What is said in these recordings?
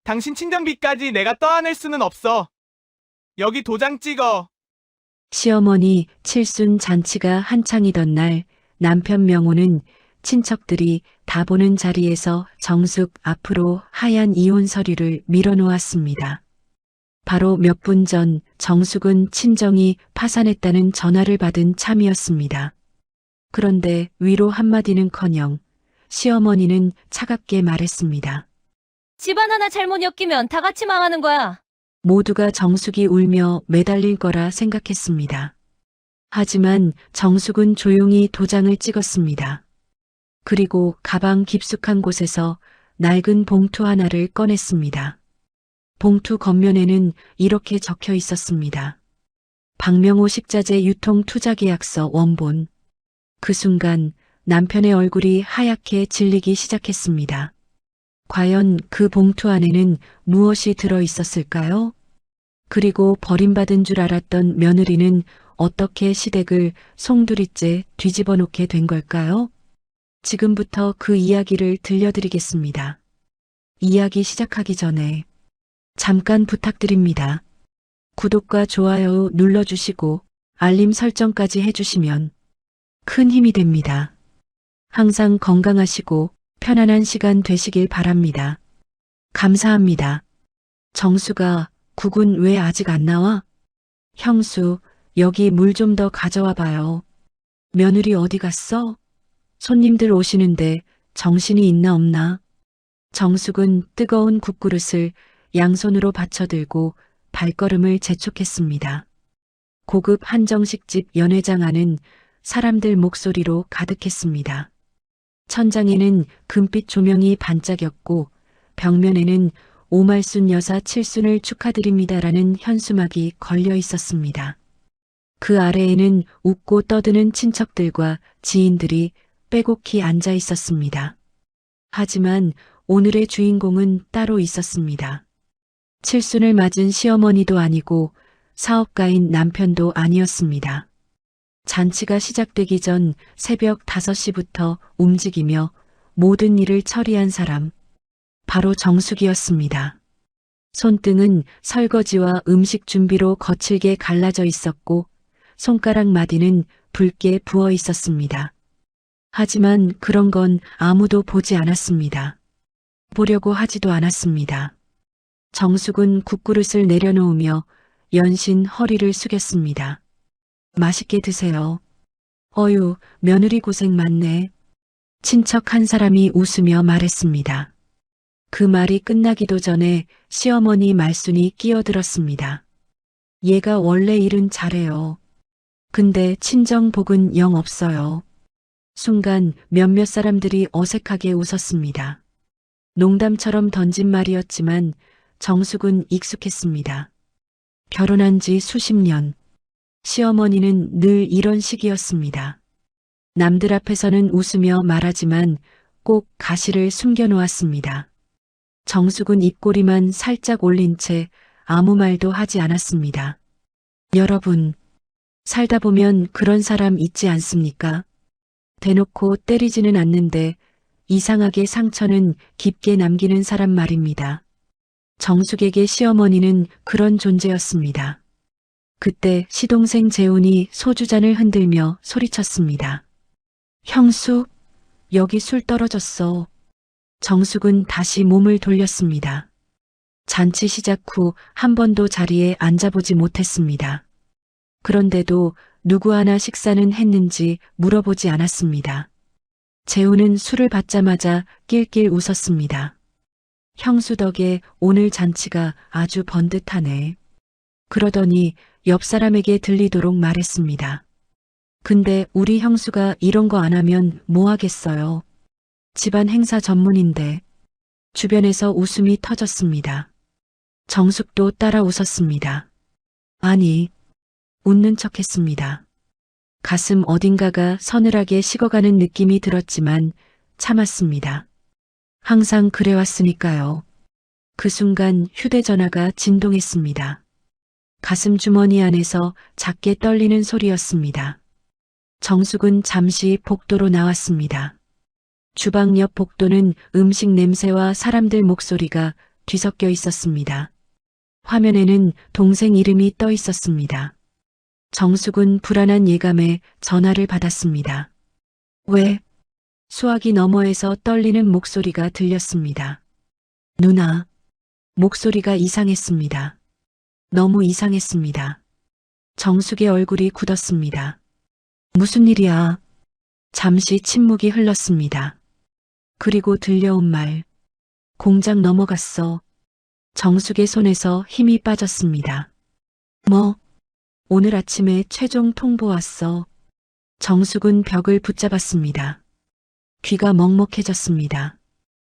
당신 친정비까지 내가 떠안을 수는 없어. 여기 도장 찍어. 시어머니 칠순 잔치가 한창이던 날 남편 명호는 친척들이 다 보는 자리에서 정숙 앞으로 하얀 이혼 서류를 밀어놓았습니다. 바로 몇 분 전 정숙은 친정이 파산했다는 전화를 받은 참이었습니다. 그런데 위로 한마디는커녕 시어머니는 차갑게 말했습니다. 집안 하나 잘못 엮이면 다 같이 망하는 거야. 모두가 정숙이 울며 매달릴 거라 생각했습니다. 하지만 정숙은 조용히 도장을 찍었습니다. 그리고 가방 깊숙한 곳에서 낡은 봉투 하나를 꺼냈습니다. 봉투 겉면에는 이렇게 적혀 있었습니다. 박명호 식자재 유통 투자계약서 원본. 그 순간 남편의 얼굴이 하얗게 질리기 시작했습니다. 과연 그 봉투 안에는 무엇이 들어 있었을까요? 그리고 버림받은 줄 알았던 며느리는 어떻게 시댁을 송두리째 뒤집어 놓게 된 걸까요? 지금부터 그 이야기를 들려드리겠습니다. 이야기 시작하기 전에 잠깐 부탁드립니다. 구독과 좋아요 눌러주시고 알림 설정까지 해주시면 큰 힘이 됩니다. 항상 건강하시고 편안한 시간 되시길 바랍니다. 감사합니다. 정수가 국은 왜 아직 안 나와? 형수, 여기 물 좀 더 가져와 봐요. 며느리 어디 갔어? 손님들 오시는데 정신이 있나 없나? 정숙은 뜨거운 국그릇을 양손으로 받쳐들고 발걸음을 재촉했습니다. 고급 한정식집 연회장 안은 사람들 목소리로 가득했습니다. 천장에는 금빛 조명이 반짝였고 벽면에는 오말순 여사 칠순을 축하드립니다라는 현수막이 걸려 있었습니다. 그 아래에는 웃고 떠드는 친척들과 지인들이 빼곡히 앉아 있었습니다. 하지만 오늘의 주인공은 따로 있었습니다. 칠순을 맞은 시어머니도 아니고 사업가인 남편도 아니었습니다. 잔치가 시작되기 전 새벽 5시부터 움직이며 모든 일을 처리한 사람, 바로 정숙이었습니다. 손등은 설거지와 음식 준비로 거칠게 갈라져 있었고 손가락 마디는 붉게 부어 있었습니다. 하지만 그런 건 아무도 보지 않았습니다. 보려고 하지도 않았습니다. 정숙은 국그릇을 내려놓으며 연신 허리를 숙였습니다. 맛있게 드세요. 어휴, 며느리 고생 많네. 친척 한 사람이 웃으며 말했습니다. 그 말이 끝나기도 전에 시어머니 말순이 끼어들었습니다. 얘가 원래 일은 잘해요. 근데 친정복은 영 없어요. 순간 몇몇 사람들이 어색하게 웃었습니다. 농담처럼 던진 말이었지만 정숙은 익숙했습니다. 결혼한 지 수십 년. 시어머니는 늘 이런 식이었습니다. 남들 앞에서는 웃으며 말하지만 꼭 가시를 숨겨놓았습니다. 정숙은 입꼬리만 살짝 올린 채 아무 말도 하지 않았습니다. 여러분, 살다 보면 그런 사람 있지 않습니까? 대놓고 때리지는 않는데 이상하게 상처는 깊게 남기는 사람 말입니다. 정숙에게 시어머니는 그런 존재였습니다. 그때 시동생 재훈이 소주잔을 흔들며 소리쳤습니다. 형수, 여기 술 떨어졌어. 정숙은 다시 몸을 돌렸습니다. 잔치 시작 후 한 번도 자리에 앉아보지 못했습니다. 그런데도 누구 하나 식사는 했는지 물어보지 않았습니다. 재훈은 술을 받자마자 낄낄 웃었습니다. 형수 덕에 오늘 잔치가 아주 번듯하네. 그러더니 옆 사람에게 들리도록 말했습니다. 근데 우리 형수가 이런 거 안 하면 뭐 하겠어요. 집안 행사 전문인데. 주변에서 웃음이 터졌습니다. 정숙도 따라 웃었습니다. 아니, 웃는 척했습니다. 가슴 어딘가가 서늘하게 식어가는 느낌이 들었지만 참았습니다. 항상 그래왔으니까요. 그 순간 휴대전화가 진동했습니다. 가슴 주머니 안에서 작게 떨리는 소리였습니다. 정숙은 잠시 복도로 나왔습니다. 주방 옆 복도는 음식 냄새와 사람들 목소리가 뒤섞여 있었습니다. 화면에는 동생 이름이 떠 있었습니다. 정숙은 불안한 예감에 전화를 받았습니다. 왜? 수화기 너머에서 떨리는 목소리가 들렸습니다. 누나. 목소리가 이상했습니다. 너무 이상했습니다. 정숙의 얼굴이 굳었습니다. 무슨 일이야? 잠시 침묵이 흘렀습니다. 그리고 들려온 말. 공장 넘어갔어. 정숙의 손에서 힘이 빠졌습니다. 뭐? 오늘 아침에 최종 통보 왔어. 정숙은 벽을 붙잡았습니다. 귀가 먹먹해졌습니다.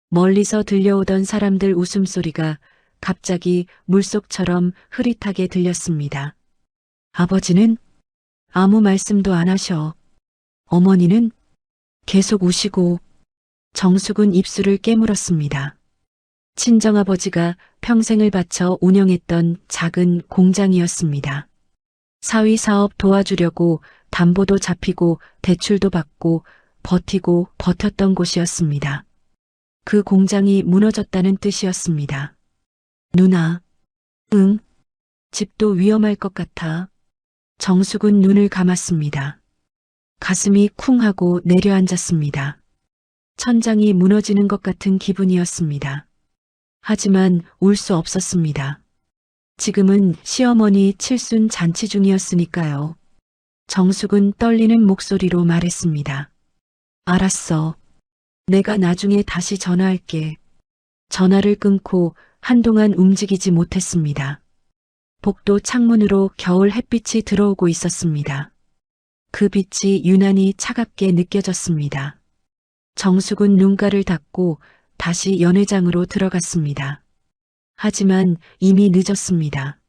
멀리서 들려오던 사람들 웃음소리가 갑자기 물속처럼 흐릿하게 들렸습니다. 아버지는 아무 말씀도 안 하셔. 어머니는 계속 우시고. 정숙은 입술을 깨물었습니다. 친정아버지가 평생을 바쳐 운영했던 작은 공장이었습니다. 사위 사업 도와주려고 담보도 잡히고 대출도 받고 버티고 버텼던 곳이었습니다. 그 공장이 무너졌다는 뜻이었습니다. 누나. 응. 집도 위험할 것 같아. 정숙은 눈을 감았습니다. 가슴이 쿵 하고 내려앉았습니다. 천장이 무너지는 것 같은 기분이었습니다. 하지만 울 수 없었습니다. 지금은 시어머니 칠순 잔치 중이었으니까요. 정숙은 떨리는 목소리로 말했습니다. 알았어. 내가 나중에 다시 전화할게. 전화를 끊고 한동안 움직이지 못했습니다. 복도 창문으로 겨울 햇빛이 들어오고 있었습니다. 그 빛이 유난히 차갑게 느껴졌습니다. 정숙은 눈가를 닫고 다시 연회장으로 들어갔습니다. 하지만 이미 늦었습니다.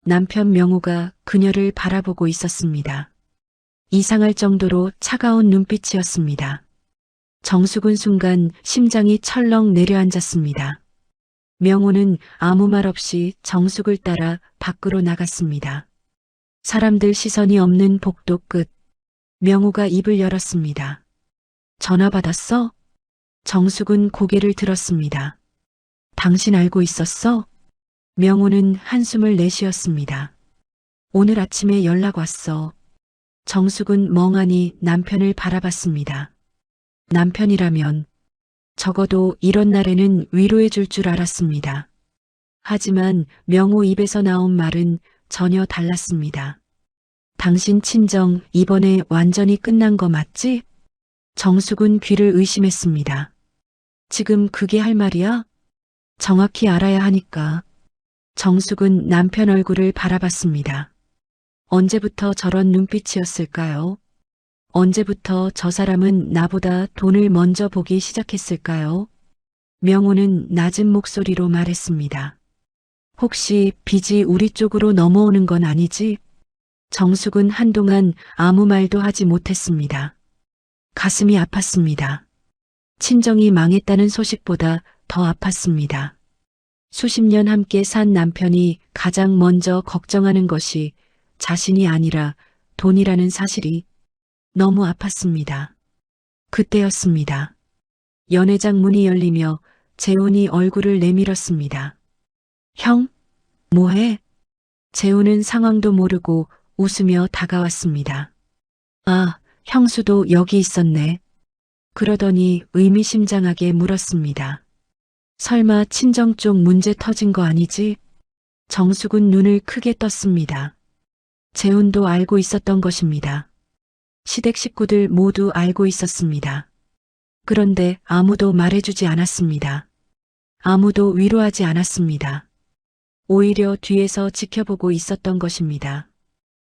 남편 명호가 그녀를 바라보고 있었습니다. 이상할 정도로 차가운 눈빛이었습니다. 정숙은 순간 심장이 철렁 내려앉았습니다. 명호는 아무 말 없이 정숙을 따라 밖으로 나갔습니다. 사람들 시선이 없는 복도 끝. 명호가 입을 열었습니다. 전화 받았어? 정숙은 고개를 들었습니다. 당신 알고 있었어? 명호는 한숨을 내쉬었습니다. 오늘 아침에 연락 왔어. 정숙은 멍하니 남편을 바라봤습니다. 남편이라면 적어도 이런 날에는 위로해 줄 줄 알았습니다. 하지만 명호 입에서 나온 말은 전혀 달랐습니다. 당신 친정 이번에 완전히 끝난 거 맞지? 정숙은 귀를 의심했습니다. 지금 그게 할 말이야? 정확히 알아야 하니까. 정숙은 남편 얼굴을 바라봤습니다. 언제부터 저런 눈빛이었을까요? 언제부터 저 사람은 나보다 돈을 먼저 보기 시작했을까요? 명호는 낮은 목소리로 말했습니다. 혹시 빚이 우리 쪽으로 넘어오는 건 아니지? 정숙은 한동안 아무 말도 하지 못했습니다. 가슴이 아팠습니다. 친정이 망했다는 소식보다 더 아팠습니다. 수십 년 함께 산 남편이 가장 먼저 걱정하는 것이 자신이 아니라 돈이라는 사실이 너무 아팠습니다. 그때였습니다. 연회장 문이 열리며 재훈이 얼굴을 내밀었습니다. 형? 뭐해? 재훈은 상황도 모르고 웃으며 다가왔습니다. 아, 형수도 여기 있었네. 그러더니 의미심장하게 물었습니다. 설마 친정 쪽 문제 터진 거 아니지? 정숙은 눈을 크게 떴습니다. 재훈도 알고 있었던 것입니다. 시댁 식구들 모두 알고 있었습니다. 그런데 아무도 말해주지 않았습니다. 아무도 위로하지 않았습니다. 오히려 뒤에서 지켜보고 있었던 것입니다.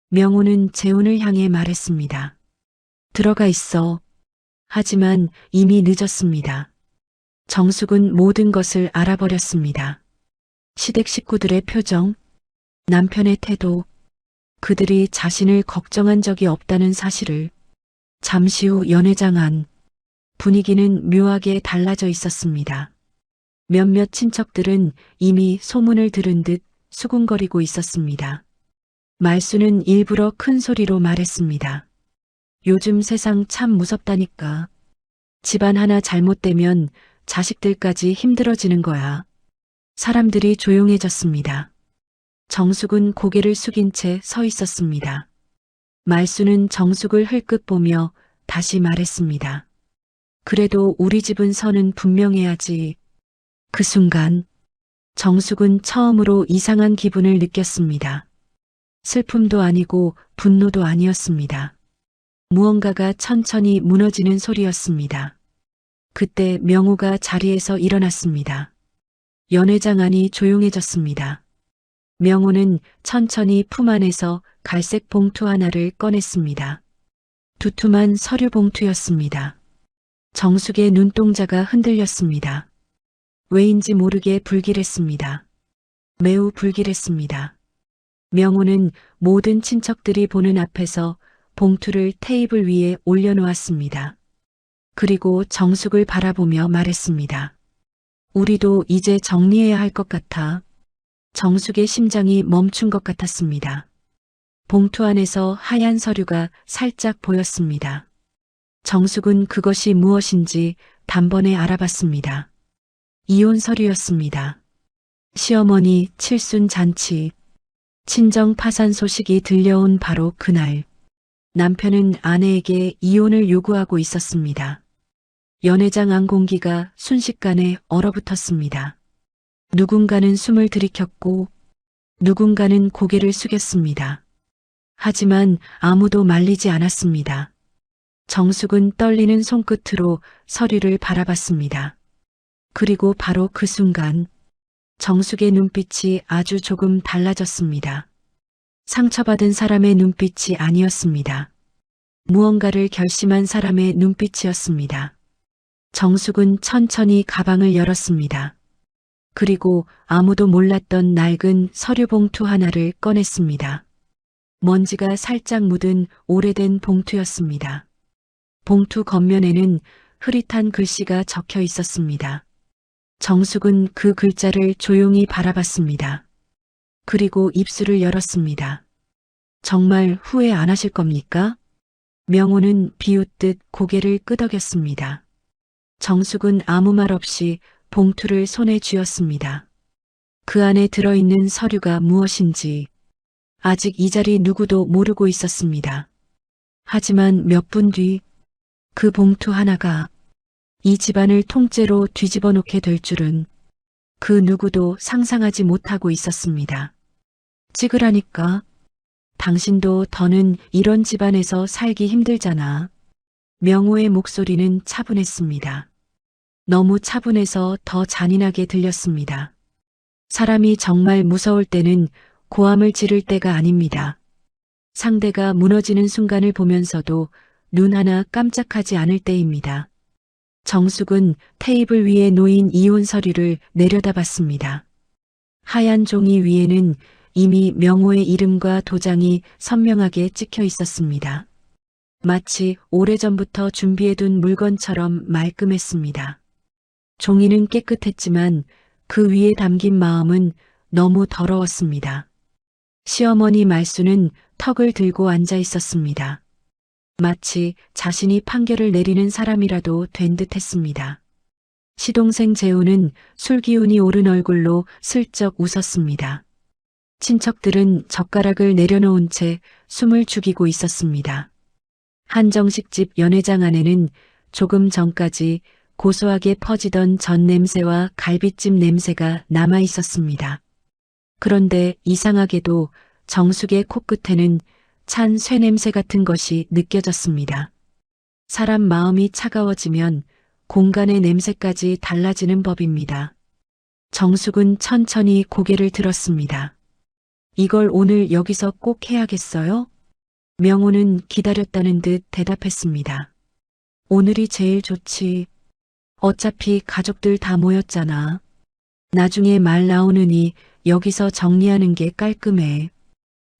명호는 재훈을 향해 말했습니다. 들어가 있어. 하지만 이미 늦었습니다. 정숙은 모든 것을 알아버렸습니다. 시댁 식구들의 표정, 남편의 태도, 그들이 자신을 걱정한 적이 없다는 사실을. 잠시 후 연회장 안, 분위기는 묘하게 달라져 있었습니다. 몇몇 친척들은 이미 소문을 들은 듯 수군거리고 있었습니다. 말수는 일부러 큰 소리로 말했습니다. 요즘 세상 참 무섭다니까. 집안 하나 잘못되면 자식들까지 힘들어지는 거야. 사람들이 조용해졌습니다. 정숙은 고개를 숙인 채 서 있었습니다. 말수는 정숙을 흘끗 보며 다시 말했습니다. 그래도 우리 집은 선은 분명해야지. 그 순간 정숙은 처음으로 이상한 기분을 느꼈습니다. 슬픔도 아니고 분노도 아니었습니다. 무언가가 천천히 무너지는 소리였습니다. 그때 명호가 자리에서 일어났습니다. 연회장 안이 조용해졌습니다. 명호는 천천히 품 안에서 갈색 봉투 하나를 꺼냈습니다. 두툼한 서류 봉투였습니다. 정숙의 눈동자가 흔들렸습니다. 왜인지 모르게 불길했습니다. 매우 불길했습니다. 명호는 모든 친척들이 보는 앞에서 봉투를 테이블 위에 올려놓았습니다. 그리고 정숙을 바라보며 말했습니다. 우리도 이제 정리해야 할 것 같아. 정숙의 심장이 멈춘 것 같았습니다. 봉투 안에서 하얀 서류가 살짝 보였습니다. 정숙은 그것이 무엇인지 단번에 알아봤습니다. 이혼 서류였습니다. 시어머니 칠순 잔치, 친정 파산 소식이 들려온 바로 그날, 남편은 아내에게 이혼을 요구하고 있었습니다. 연회장 안 공기가 순식간에 얼어붙었습니다. 누군가는 숨을 들이켰고 누군가는 고개를 숙였습니다. 하지만 아무도 말리지 않았습니다. 정숙은 떨리는 손끝으로 서류를 바라봤습니다. 그리고 바로 그 순간 정숙의 눈빛이 아주 조금 달라졌습니다. 상처받은 사람의 눈빛이 아니었습니다. 무언가를 결심한 사람의 눈빛이었습니다. 정숙은 천천히 가방을 열었습니다. 그리고 아무도 몰랐던 낡은 서류 봉투 하나를 꺼냈습니다. 먼지가 살짝 묻은 오래된 봉투였습니다. 봉투 겉면에는 흐릿한 글씨가 적혀 있었습니다. 정숙은 그 글자를 조용히 바라봤습니다. 그리고 입술을 열었습니다. 정말 후회 안 하실 겁니까? 명호는 비웃듯 고개를 끄덕였습니다. 정숙은 아무 말 없이 봉투를 손에 쥐었습니다. 그 안에 들어있는 서류가 무엇인지 아직 이 자리 누구도 모르고 있었습니다. 하지만 몇 분 뒤 그 봉투 하나가 이 집안을 통째로 뒤집어 놓게 될 줄은 그 누구도 상상하지 못하고 있었습니다. 찍으라니까. 당신도 더는 이런 집안에서 살기 힘들잖아. 명호의 목소리는 차분했습니다. 너무 차분해서 더 잔인하게 들렸습니다. 사람이 정말 무서울 때는 고함을 지를 때가 아닙니다. 상대가 무너지는 순간을 보면서도 눈 하나 깜짝하지 않을 때입니다. 정숙은 테이블 위에 놓인 이혼 서류를 내려다봤습니다. 하얀 종이 위에는 이미 명호의 이름과 도장이 선명하게 찍혀 있었습니다. 마치 오래전부터 준비해둔 물건처럼 말끔했습니다. 종이는 깨끗했지만 그 위에 담긴 마음은 너무 더러웠습니다. 시어머니 말수는 턱을 들고 앉아 있었습니다. 마치 자신이 판결을 내리는 사람이라도 된 듯했습니다. 시동생 재우는 술기운이 오른 얼굴로 슬쩍 웃었습니다. 친척들은 젓가락을 내려놓은 채 숨을 죽이고 있었습니다. 한정식 집 연회장 안에는 조금 전까지 고소하게 퍼지던 전 냄새와 갈비찜 냄새가 남아 있었습니다. 그런데 이상하게도 정숙의 코끝에는 찬 쇠냄새 같은 것이 느껴졌습니다. 사람 마음이 차가워지면 공간의 냄새까지 달라지는 법입니다. 정숙은 천천히 고개를 들었습니다. 이걸 오늘 여기서 꼭 해야겠어요? 명호는 기다렸다는 듯 대답했습니다. 오늘이 제일 좋지. 어차피 가족들 다 모였잖아. 나중에 말 나오느니 여기서 정리하는 게 깔끔해.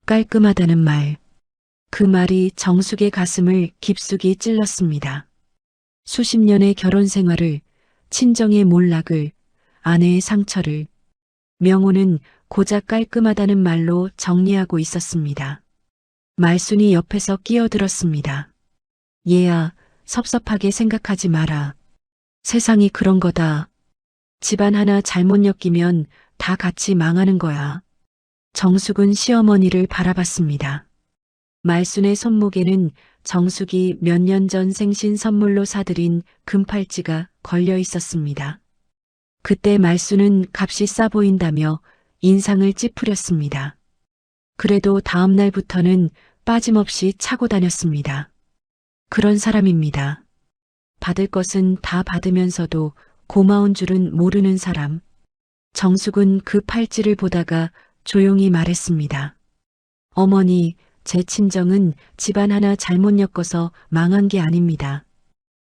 깔끔하다는 말. 그 말이 정숙의 가슴을 깊숙이 찔렀습니다. 수십 년의 결혼 생활을, 친정의 몰락을, 아내의 상처를 명호는 고작 깔끔하다는 말로 정리하고 있었습니다. 말순이 옆에서 끼어들었습니다. 얘야, 섭섭하게 생각하지 마라. 세상이 그런 거다. 집안 하나 잘못 엮이면 다 같이 망하는 거야. 정숙은 시어머니를 바라봤습니다. 말순의 손목에는 정숙이 몇 년 전 생신 선물로 사들인 금팔찌가 걸려 있었습니다. 그때 말순은 값이 싸 보인다며 인상을 찌푸렸습니다. 그래도 다음 날부터는 빠짐없이 차고 다녔습니다. 그런 사람입니다. 받을 것은 다 받으면서도 고마운 줄은 모르는 사람. 정숙은 그 팔찌를 보다가 조용히 말했습니다. 어머니, 제 친정은 집안 하나 잘못 엮어서 망한 게 아닙니다.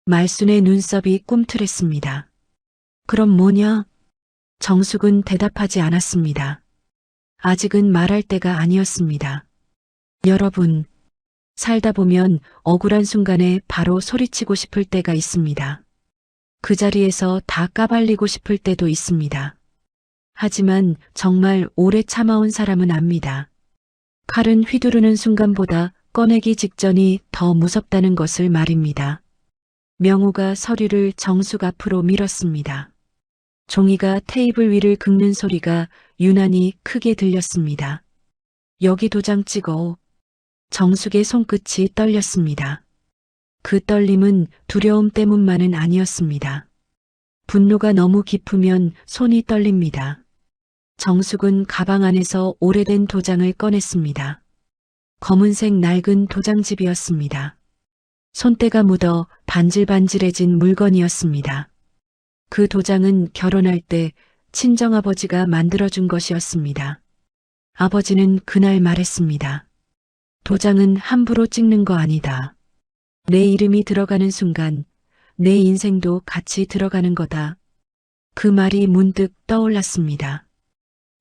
말순의 눈썹이 꿈틀했습니다. 그럼 뭐냐? 정숙은 대답하지 않았습니다. 아직은 말할 때가 아니었습니다. 여러분, 살다 보면 억울한 순간에 바로 소리치고 싶을 때가 있습니다. 그 자리에서 다 까발리고 싶을 때도 있습니다. 하지만 정말 오래 참아온 사람은 압니다. 칼은 휘두르는 순간보다 꺼내기 직전이 더 무섭다는 것을 말입니다. 명호가 서류를 정숙 앞으로 밀었습니다. 종이가 테이블 위를 긁는 소리가 유난히 크게 들렸습니다. 여기 도장 찍어. 정숙의 손끝이 떨렸습니다. 그 떨림은 두려움 때문만은 아니었습니다. 분노가 너무 깊으면 손이 떨립니다. 정숙은 가방 안에서 오래된 도장을 꺼냈습니다. 검은색 낡은 도장집이었습니다. 손때가 묻어 반질반질해진 물건이었습니다. 그 도장은 결혼할 때 친정아버지가 만들어준 것이었습니다. 아버지는 그날 말했습니다. 도장은 함부로 찍는 거 아니다. 내 이름이 들어가는 순간 내 인생도 같이 들어가는 거다. 그 말이 문득 떠올랐습니다.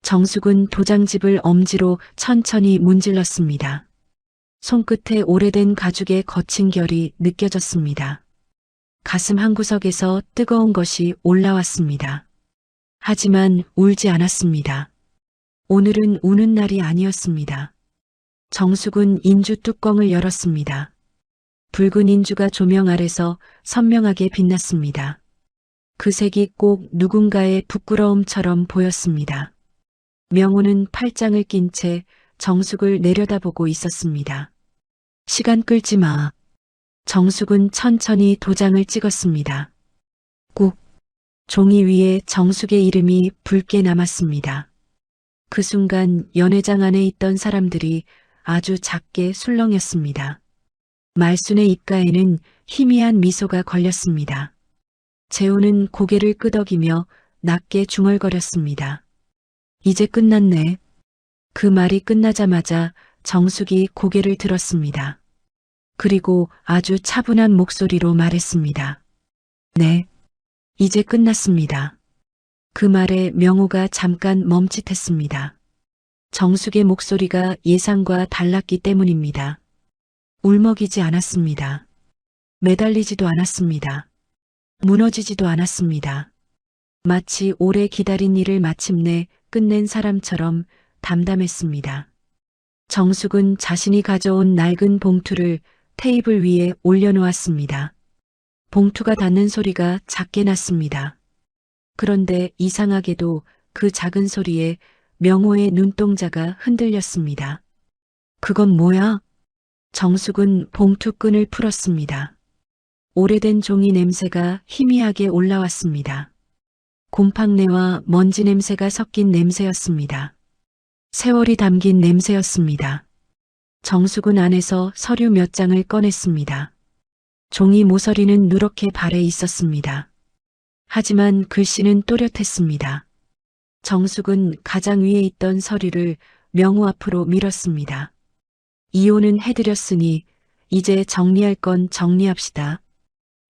정숙은 도장집을 엄지로 천천히 문질렀습니다. 손끝에 오래된 가죽의 거친 결이 느껴졌습니다. 가슴 한구석에서 뜨거운 것이 올라왔습니다. 하지만 울지 않았습니다. 오늘은 우는 날이 아니었습니다. 정숙은 인주 뚜껑을 열었습니다. 붉은 인주가 조명 아래서 선명하게 빛났습니다. 그 색이 꼭 누군가의 부끄러움처럼 보였습니다. 명호는 팔짱을 낀 채 정숙을 내려다보고 있었습니다. 시간 끌지 마. 정숙은 천천히 도장을 찍었습니다. 꾹. 종이 위에 정숙의 이름이 붉게 남았습니다. 그 순간 연회장 안에 있던 사람들이 아주 작게 술렁였습니다. 말순의 입가에는 희미한 미소가 걸렸습니다. 재호는 고개를 끄덕이며 낮게 중얼거렸습니다. 이제 끝났네. 그 말이 끝나자마자 정숙이 고개를 들었습니다. 그리고 아주 차분한 목소리로 말했습니다. 네, 이제 끝났습니다. 그 말에 명호가 잠깐 멈칫했습니다. 정숙의 목소리가 예상과 달랐기 때문입니다. 울먹이지 않았습니다. 매달리지도 않았습니다. 무너지지도 않았습니다. 마치 오래 기다린 일을 마침내 끝낸 사람처럼 담담했습니다. 정숙은 자신이 가져온 낡은 봉투를 테이블 위에 올려놓았습니다. 봉투가 닿는 소리가 작게 났습니다. 그런데 이상하게도 그 작은 소리에 명호의 눈동자가 흔들렸습니다. 그건 뭐야? 정숙은 봉투 끈을 풀었습니다. 오래된 종이 냄새가 희미하게 올라왔습니다. 곰팡내와 먼지 냄새가 섞인 냄새였습니다. 세월이 담긴 냄새였습니다. 정숙은 안에서 서류 몇 장을 꺼냈습니다. 종이 모서리는 누렇게 발해 있었습니다. 하지만 글씨는 또렷했습니다. 정숙은 가장 위에 있던 서류를 명호 앞으로 밀었습니다. 이혼은 해드렸으니 이제 정리할 건 정리합시다.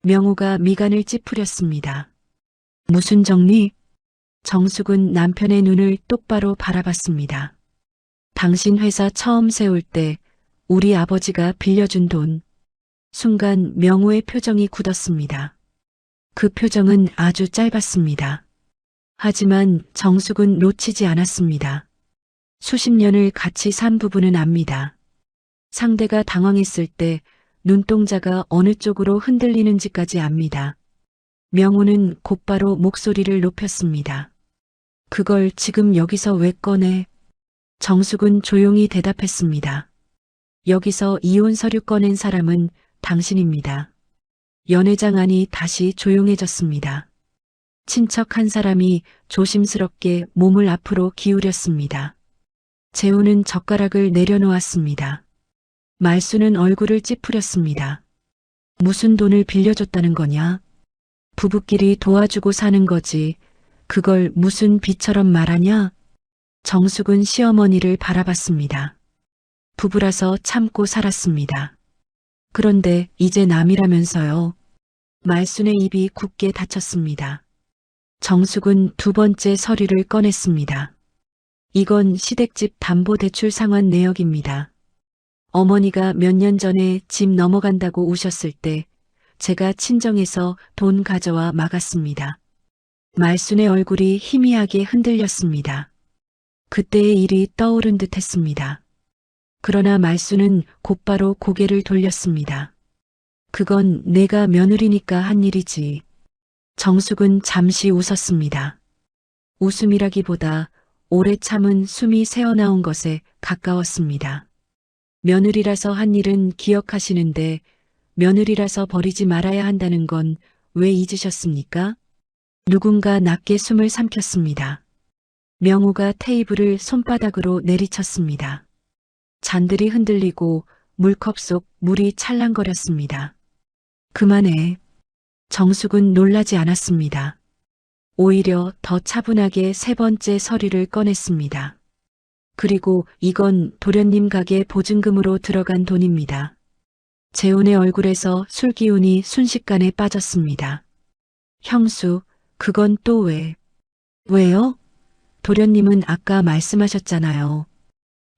명호가 미간을 찌푸렸습니다. 무슨 정리? 정숙은 남편의 눈을 똑바로 바라봤습니다. 당신 회사 처음 세울 때 우리 아버지가 빌려준 돈. 순간 명호의 표정이 굳었습니다. 그 표정은 아주 짧았습니다. 하지만 정숙은 놓치지 않았습니다. 수십 년을 같이 산 부부는 압니다. 상대가 당황했을 때 눈동자가 어느 쪽으로 흔들리는지까지 압니다. 명호는 곧바로 목소리를 높였습니다. 그걸 지금 여기서 왜 꺼내? 정숙은 조용히 대답했습니다. 여기서 이혼 서류 꺼낸 사람은 당신입니다. 연회장 안이 다시 조용해졌습니다. 친척 한 사람이 조심스럽게 몸을 앞으로 기울였습니다. 재우는 젓가락을 내려놓았습니다. 말수는 얼굴을 찌푸렸습니다. 무슨 돈을 빌려줬다는 거냐? 부부끼리 도와주고 사는 거지. 그걸 무슨 빚처럼 말하냐? 정숙은 시어머니를 바라봤습니다. 부부라서 참고 살았습니다. 그런데 이제 남이라면서요. 말순의 입이 굳게 닫혔습니다. 정숙은 두 번째 서류를 꺼냈습니다. 이건 시댁집 담보대출 상환 내역입니다. 어머니가 몇 년 전에 집 넘어간다고 우셨을 때 제가 친정에서 돈 가져와 막았습니다. 말순의 얼굴이 희미하게 흔들렸습니다. 그때의 일이 떠오른 듯 했습니다. 그러나 말순은 곧바로 고개를 돌렸습니다. 그건 내가 며느리니까 한 일이지. 정숙은 잠시 웃었습니다. 웃음이라기보다 오래 참은 숨이 새어나온 것에 가까웠습니다. 며느리라서 한 일은 기억하시는데 며느리라서 버리지 말아야 한다는 건 왜 잊으셨습니까? 누군가 낮게 숨을 삼켰습니다. 명호가 테이블을 손바닥으로 내리쳤습니다. 잔들이 흔들리고 물컵 속 물이 찰랑거렸습니다. 그만해. 정숙은 놀라지 않았습니다. 오히려 더 차분하게 세 번째 서류를 꺼냈습니다. 그리고 이건 도련님 가게 보증금으로 들어간 돈입니다. 재훈의 얼굴에서 술기운이 순식간에 빠졌습니다. 형수, 그건 또 왜? 왜요? 도련님은 아까 말씀하셨잖아요.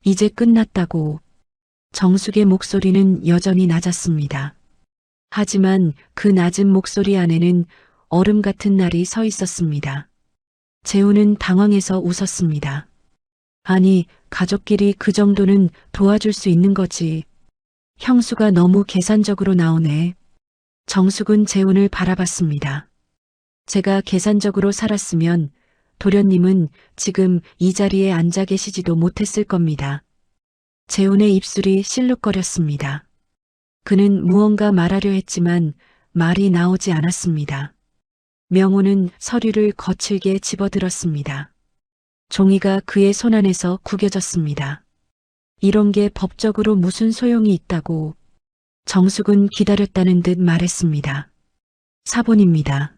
이제 끝났다고. 정숙의 목소리는 여전히 낮았습니다. 하지만 그 낮은 목소리 안에는 얼음 같은 날이 서 있었습니다. 재훈은 당황해서 웃었습니다. 아니, 가족끼리 그 정도는 도와줄 수 있는 거지. 형수가 너무 계산적으로 나오네. 정숙은 재훈을 바라봤습니다. 제가 계산적으로 살았으면 도련님은 지금 이 자리에 앉아 계시지도 못했을 겁니다. 재훈의 입술이 실룩거렸습니다. 그는 무언가 말하려 했지만 말이 나오지 않았습니다. 명호는 서류를 거칠게 집어들었습니다. 종이가 그의 손 안에서 구겨졌습니다. 이런 게 법적으로 무슨 소용이 있다고. 정숙은 기다렸다는 듯 말했습니다. 사본입니다.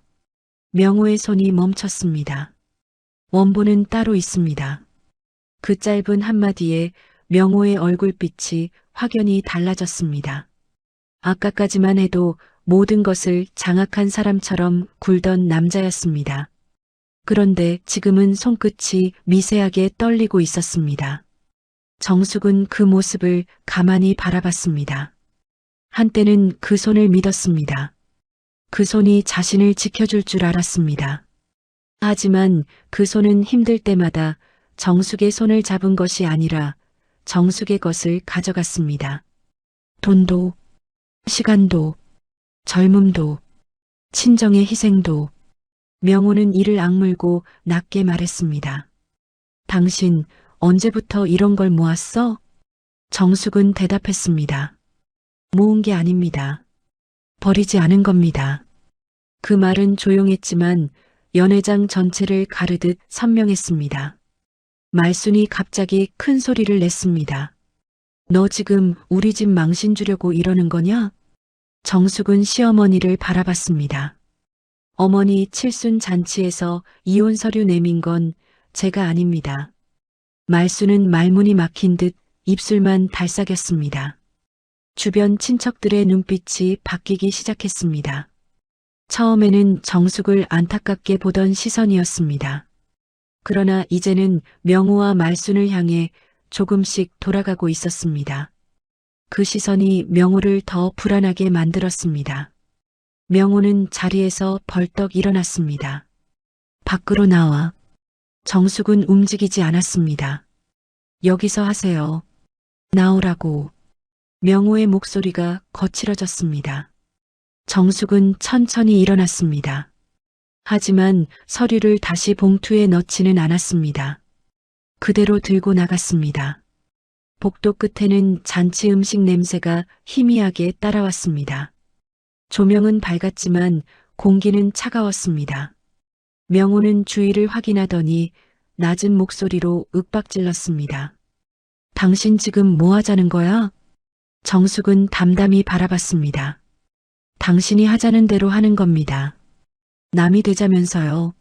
명호의 손이 멈췄습니다. 원본은 따로 있습니다. 그 짧은 한마디에 명호의 얼굴빛이 확연히 달라졌습니다. 아까까지만 해도 모든 것을 장악한 사람처럼 굴던 남자였습니다. 그런데 지금은 손끝이 미세하게 떨리고 있었습니다. 정숙은 그 모습을 가만히 바라봤습니다. 한때는 그 손을 믿었습니다. 그 손이 자신을 지켜줄 줄 알았습니다. 하지만 그 손은 힘들 때마다 정숙의 손을 잡은 것이 아니라 정숙의 것을 가져갔습니다. 돈도, 시간도, 젊음도, 친정의 희생도. 명호는 이를 악물고 낮게 말했습니다. 당신 언제부터 이런 걸 모았어? 정숙은 대답했습니다. 모은 게 아닙니다. 버리지 않은 겁니다. 그 말은 조용했지만 연회장 전체를 가르듯 선명했습니다. 말순이 갑자기 큰 소리를 냈습니다. 너 지금 우리 집 망신 주려고 이러는 거냐? 정숙은 시어머니를 바라봤습니다. 어머니 칠순 잔치에서 이혼 서류 내민 건 제가 아닙니다. 말순은 말문이 막힌 듯 입술만 달싹였습니다. 주변 친척들의 눈빛이 바뀌기 시작했습니다. 처음에는 정숙을 안타깝게 보던 시선이었습니다. 그러나 이제는 명호와 말순을 향해 조금씩 돌아가고 있었습니다. 그 시선이 명호를 더 불안하게 만들었습니다. 명호는 자리에서 벌떡 일어났습니다. 밖으로 나와. 정숙은 움직이지 않았습니다. 여기서 하세요. 나오라고. 명호의 목소리가 거칠어졌습니다. 정숙은 천천히 일어났습니다. 하지만 서류를 다시 봉투에 넣지는 않았습니다. 그대로 들고 나갔습니다. 복도 끝에는 잔치 음식 냄새가 희미하게 따라왔습니다. 조명은 밝았지만 공기는 차가웠습니다. 명호는 주위를 확인하더니 낮은 목소리로 윽박질렀습니다. 당신 지금 뭐 하자는 거야? 정숙은 담담히 바라봤습니다. 당신이 하자는 대로 하는 겁니다. 남이 되자면서요.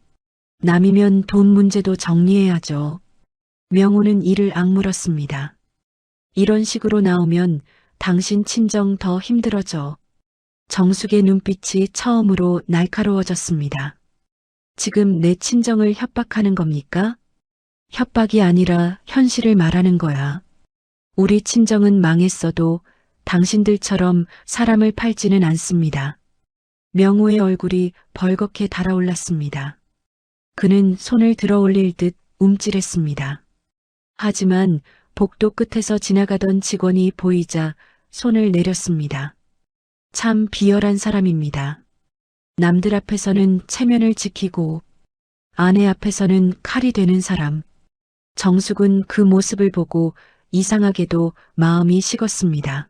남이면 돈 문제도 정리해야죠. 명호는 이를 악물었습니다. 이런 식으로 나오면 당신 친정 더 힘들어져. 정숙의 눈빛이 처음으로 날카로워졌습니다. 지금 내 친정을 협박하는 겁니까? 협박이 아니라 현실을 말하는 거야. 우리 친정은 망했어도 당신들처럼 사람을 팔지는 않습니다. 명호의 얼굴이 벌겋게 달아올랐습니다. 그는 손을 들어 올릴 듯 움찔했습니다. 하지만 복도 끝에서 지나가던 직원이 보이자 손을 내렸습니다. 참 비열한 사람입니다. 남들 앞에서는 체면을 지키고 아내 앞에서는 칼이 되는 사람. 정숙은 그 모습을 보고 이상하게도 마음이 식었습니다.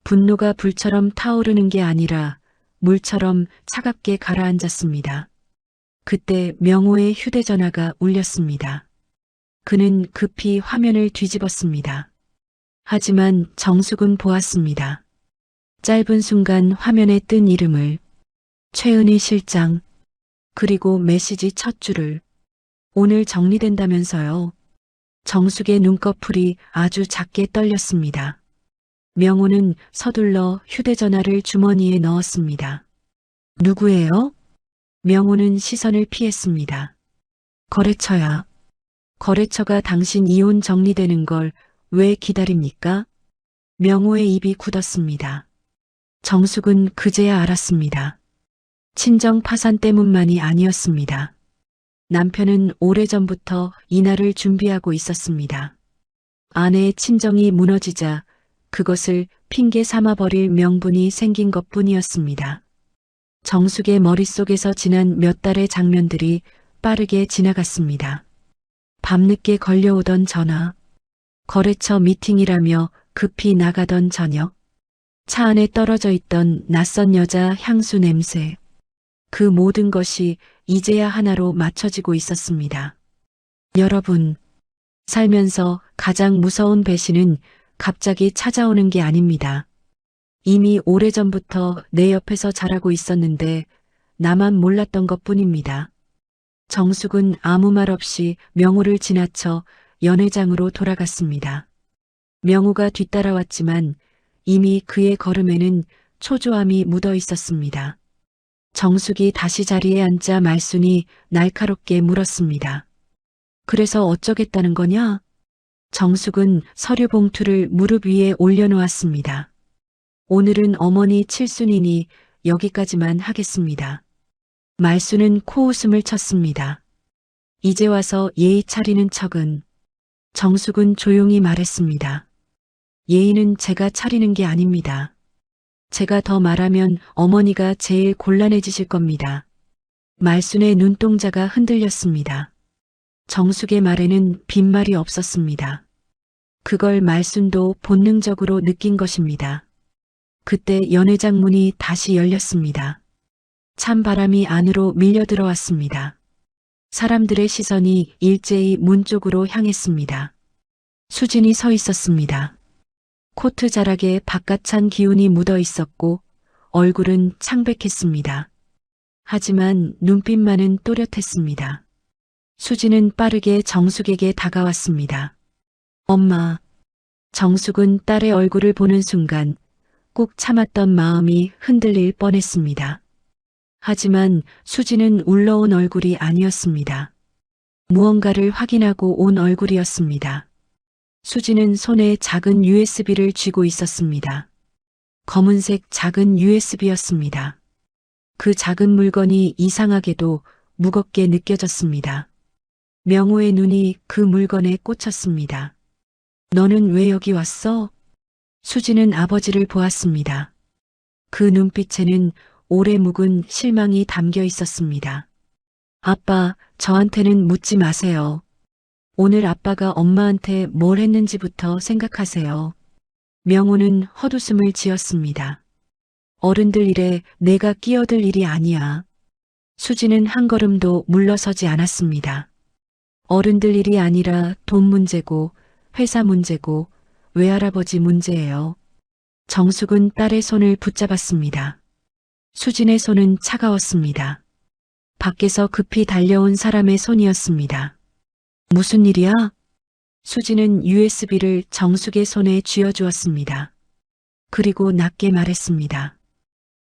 분노가 불처럼 타오르는 게 아니라 물처럼 차갑게 가라앉았습니다. 그때 명호의 휴대전화가 울렸습니다. 그는 급히 화면을 뒤집었습니다. 하지만 정숙은 보았습니다. 짧은 순간 화면에 뜬 이름을 최은희 실장, 그리고 메시지 첫 줄을 오늘 정리된다면서요. 정숙의 눈꺼풀이 아주 작게 떨렸습니다. 명호는 서둘러 휴대전화를 주머니에 넣었습니다. 누구예요? 명호는 시선을 피했습니다. 거래처야. 거래처가 당신 이혼 정리되는 걸 왜 기다립니까? 명호의 입이 굳었습니다. 정숙은 그제야 알았습니다. 친정 파산 때문만이 아니었습니다. 남편은 오래전부터 이날을 준비하고 있었습니다. 아내의 친정이 무너지자 그것을 핑계 삼아버릴 명분이 생긴 것뿐이었습니다. 정숙의 머릿속에서 지난 몇 달의 장면들이 빠르게 지나갔습니다. 밤늦게 걸려오던 전화, 거래처 미팅이라며 급히 나가던 저녁, 차 안에 떨어져 있던 낯선 여자 향수 냄새, 그 모든 것이 이제야 하나로 맞춰지고 있었습니다. 여러분, 살면서 가장 무서운 배신은 갑자기 찾아오는 게 아닙니다. 이미 오래전부터 내 옆에서 자라고 있었는데 나만 몰랐던 것뿐입니다. 정숙은 아무 말 없이 명호를 지나쳐 연회장으로 돌아갔습니다. 명호가 뒤따라왔지만 이미 그의 걸음에는 초조함이 묻어 있었습니다. 정숙이 다시 자리에 앉자 말순이 날카롭게 물었습니다. 그래서 어쩌겠다는 거냐? 정숙은 서류 봉투를 무릎 위에 올려놓았습니다. 오늘은 어머니 칠순이니 여기까지만 하겠습니다. 말순은 코웃음을 쳤습니다. 이제 와서 예의 차리는 척은. 정숙은 조용히 말했습니다. 예의는 제가 차리는 게 아닙니다. 제가 더 말하면 어머니가 제일 곤란해지실 겁니다. 말순의 눈동자가 흔들렸습니다. 정숙의 말에는 빈말이 없었습니다. 그걸 말순도 본능적으로 느낀 것입니다. 그때 연회장 문이 다시 열렸습니다. 찬 바람이 안으로 밀려 들어왔습니다. 사람들의 시선이 일제히 문 쪽으로 향했습니다. 수진이 서 있었습니다. 코트 자락에 바깥찬 기운이 묻어 있었고 얼굴은 창백했습니다. 하지만 눈빛만은 또렷했습니다. 수진은 빠르게 정숙에게 다가왔습니다. 엄마. 정숙은 딸의 얼굴을 보는 순간 꾹 참았던 마음이 흔들릴 뻔했습니다. 하지만 수진은 울러온 얼굴이 아니었습니다. 무언가를 확인하고 온 얼굴이었습니다. 수진은 손에 작은 USB를 쥐고 있었습니다. 검은색 작은 USB였습니다. 그 작은 물건이 이상하게도 무겁게 느껴졌습니다. 명호의 눈이 그 물건에 꽂혔습니다. 너는 왜 여기 왔어? 수진은 아버지를 보았습니다. 그 눈빛에는 오래 묵은 실망이 담겨 있었습니다. 아빠, 저한테는 묻지 마세요. 오늘 아빠가 엄마한테 뭘 했는지부터 생각하세요. 명호는 헛웃음을 지었습니다. 어른들 일에 내가 끼어들 일이 아니야. 수지는 한 걸음도 물러서지 않았습니다. 어른들 일이 아니라 돈 문제고 회사 문제고 외할아버지 문제예요. 정숙은 딸의 손을 붙잡았습니다. 수진의 손은 차가웠습니다. 밖에서 급히 달려온 사람의 손이었습니다. 무슨 일이야? 수진은 USB를 정숙의 손에 쥐어주었습니다. 그리고 낮게 말했습니다.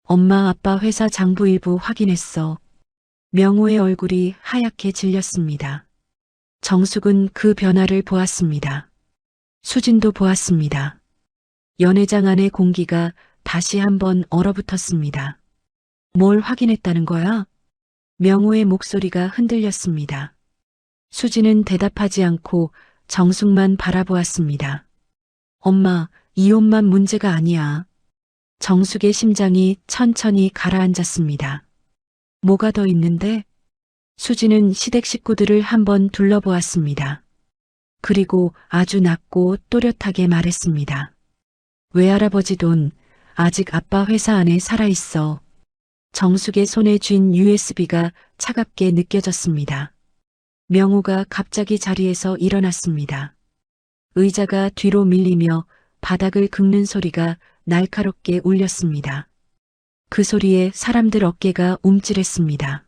엄마 아빠 회사 장부 일부 확인했어. 명호의 얼굴이 하얗게 질렸습니다. 정숙은 그 변화를 보았습니다. 수진도 보았습니다. 연회장 안의 공기가 다시 한번 얼어붙었습니다. 뭘 확인했다는 거야? 명호의 목소리가 흔들렸습니다. 수진은 대답하지 않고 정숙만 바라보았습니다. 엄마, 이혼만 문제가 아니야. 정숙의 심장이 천천히 가라앉았습니다. 뭐가 더 있는데? 수진은 시댁 식구들을 한번 둘러보았습니다. 그리고 아주 낮고 또렷하게 말했습니다. 외할아버지 돈 아직 아빠 회사 안에 살아있어. 정숙의 손에 쥔 USB가 차갑게 느껴졌습니다. 명호가 갑자기 자리에서 일어났습니다. 의자가 뒤로 밀리며 바닥을 긁는 소리가 날카롭게 울렸습니다. 그 소리에 사람들 어깨가 움찔했습니다.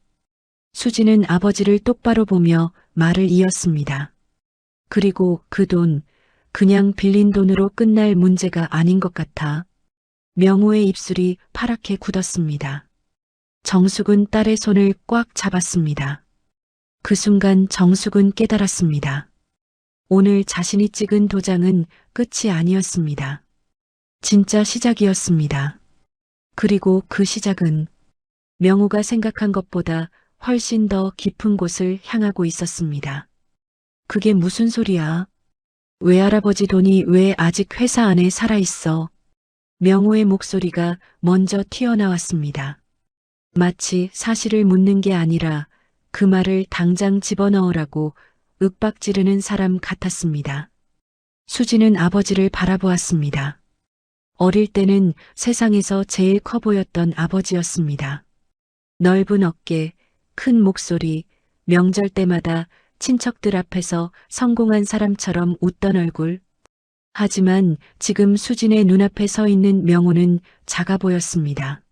수지는 아버지를 똑바로 보며 말을 이었습니다. 그리고 그 돈, 그냥 빌린 돈으로 끝날 문제가 아닌 것 같아. 명호의 입술이 파랗게 굳었습니다. 정숙은 딸의 손을 꽉 잡았습니다. 그 순간 정숙은 깨달았습니다. 오늘 자신이 찍은 도장은 끝이 아니었습니다. 진짜 시작이었습니다. 그리고 그 시작은 명호가 생각한 것보다 훨씬 더 깊은 곳을 향하고 있었습니다. 그게 무슨 소리야? 외할아버지 돈이 왜 아직 회사 안에 살아있어? 명호의 목소리가 먼저 튀어나왔습니다. 마치 사실을 묻는 게 아니라 그 말을 당장 집어넣으라고 윽박지르는 사람 같았습니다. 수지는 아버지를 바라보았습니다. 어릴 때는 세상에서 제일 커 보였던 아버지였습니다. 넓은 어깨, 큰 목소리, 명절 때마다 친척들 앞에서 성공한 사람처럼 웃던 얼굴. 하지만 지금 수진의 눈앞에 서 있는 명호는 작아 보였습니다.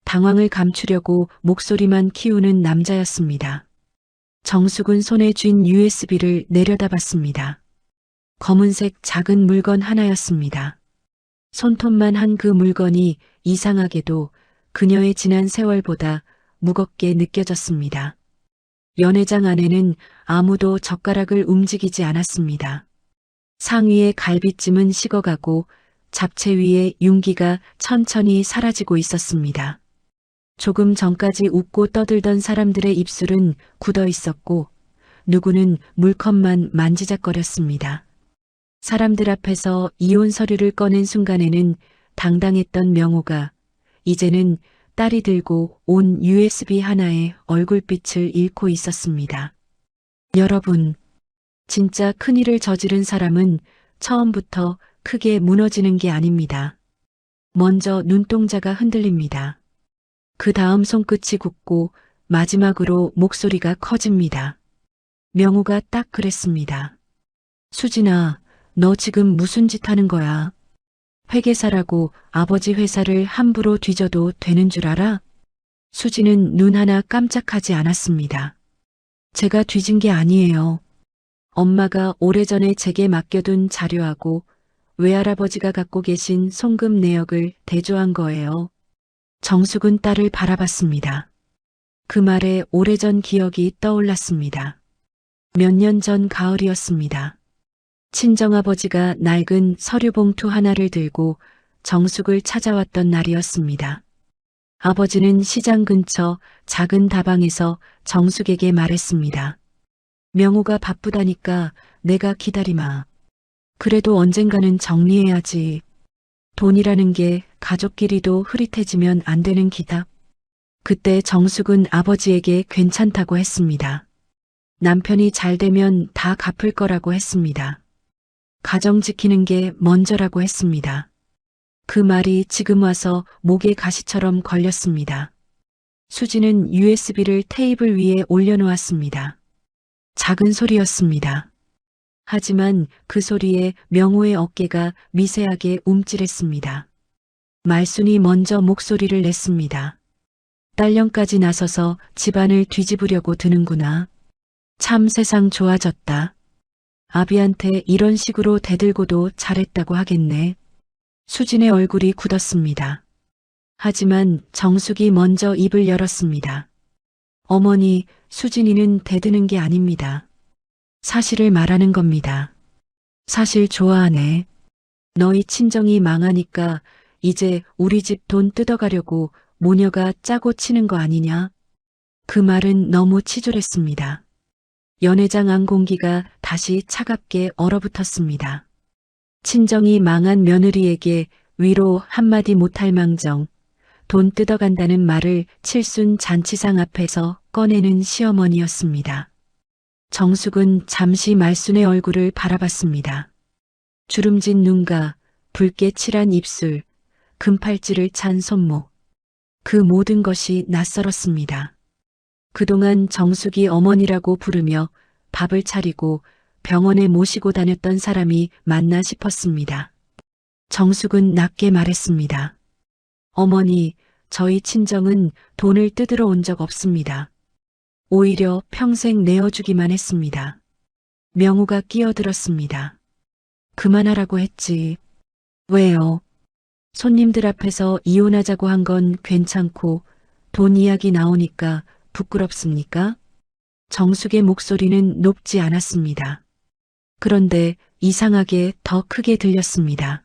당황을 감추려고 목소리만 키우는 남자였습니다. 정숙은 손에 쥔 USB를 내려다봤습니다. 검은색 작은 물건 하나였습니다. 손톱만 한 그 물건이 이상하게도 그녀의 지난 세월보다 무겁게 느껴졌습니다. 연회장 안에는 아무도 젓가락을 움직이지 않았습니다. 상위의 갈비찜은 식어가고 잡채 위에 윤기가 천천히 사라지고 있었습니다. 조금 전까지 웃고 떠들던 사람들의 입술은 굳어 있었고 누구는 물컵만 만지작거렸습니다. 사람들 앞에서 이혼 서류를 꺼낸 순간에는 당당했던 명호가 이제는 딸이 들고 온 USB 하나에 얼굴빛을 잃고 있었습니다. 여러분, 진짜 큰일을 저지른 사람은 처음부터 크게 무너지는 게 아닙니다. 먼저 눈동자가 흔들립니다. 그 다음 손끝이 굳고 마지막으로 목소리가 커집니다. 명호가 딱 그랬습니다. 수진아, 너 지금 무슨 짓 하는 거야? 회계사라고 아버지 회사를 함부로 뒤져도 되는 줄 알아? 수진은 눈 하나 깜짝하지 않았습니다. 제가 뒤진 게 아니에요. 엄마가 오래전에 제게 맡겨둔 자료하고 외할아버지가 갖고 계신 송금 내역을 대조한 거예요. 정숙은 딸을 바라봤습니다. 그 말에 오래전 기억이 떠올랐습니다. 몇 년 전 가을이었습니다. 친정아버지가 낡은 서류 봉투 하나를 들고 정숙을 찾아왔던 날이었습니다. 아버지는 시장 근처 작은 다방에서 정숙에게 말했습니다. 명호가 바쁘다니까 내가 기다리마. 그래도 언젠가는 정리해야지. 돈이라는 게 가족끼리도 흐릿해지면 안 되는 기답. 그때 정숙은 아버지에게 괜찮다고 했습니다. 남편이 잘 되면 다 갚을 거라고 했습니다. 가정 지키는 게 먼저라고 했습니다. 그 말이 지금 와서 목에 가시처럼 걸렸습니다. 수지는 USB를 테이블 위에 올려놓았습니다. 작은 소리였습니다. 하지만 그 소리에 명호의 어깨가 미세하게 움찔했습니다. 말순이 먼저 목소리를 냈습니다. 딸년까지 나서서 집안을 뒤집으려고 드는구나. 참 세상 좋아졌다. 아비한테 이런 식으로 대들고도 잘했다고 하겠네. 수진의 얼굴이 굳었습니다. 하지만 정숙이 먼저 입을 열었습니다. 어머니, 수진이는 대드는 게 아닙니다. 사실을 말하는 겁니다. 사실 좋아하네. 너희 친정이 망하니까 이제 우리 집 돈 뜯어가려고 모녀가 짜고 치는 거 아니냐? 그 말은 너무 치졸했습니다. 연회장 안 공기가 다시 차갑게 얼어붙었습니다. 친정이 망한 며느리에게 위로 한마디 못할 망정, 돈 뜯어간다는 말을 칠순 잔치상 앞에서 꺼내는 시어머니였습니다. 정숙은 잠시 말순의 얼굴을 바라봤습니다. 주름진 눈과 붉게 칠한 입술, 금팔찌를 찬 손목, 그 모든 것이 낯설었습니다. 그동안 정숙이 어머니라고 부르며 밥을 차리고 병원에 모시고 다녔던 사람이 맞나 싶었습니다. 정숙은 낮게 말했습니다. 어머니, 저희 친정은 돈을 뜯으러 온 적 없습니다. 오히려 평생 내어주기만 했습니다. 명호가 끼어들었습니다. 그만하라고 했지. 왜요? 손님들 앞에서 이혼하자고 한 건 괜찮고 돈 이야기 나오니까 부끄럽습니까? 정숙의 목소리는 높지 않았습니다. 그런데 이상하게 더 크게 들렸습니다.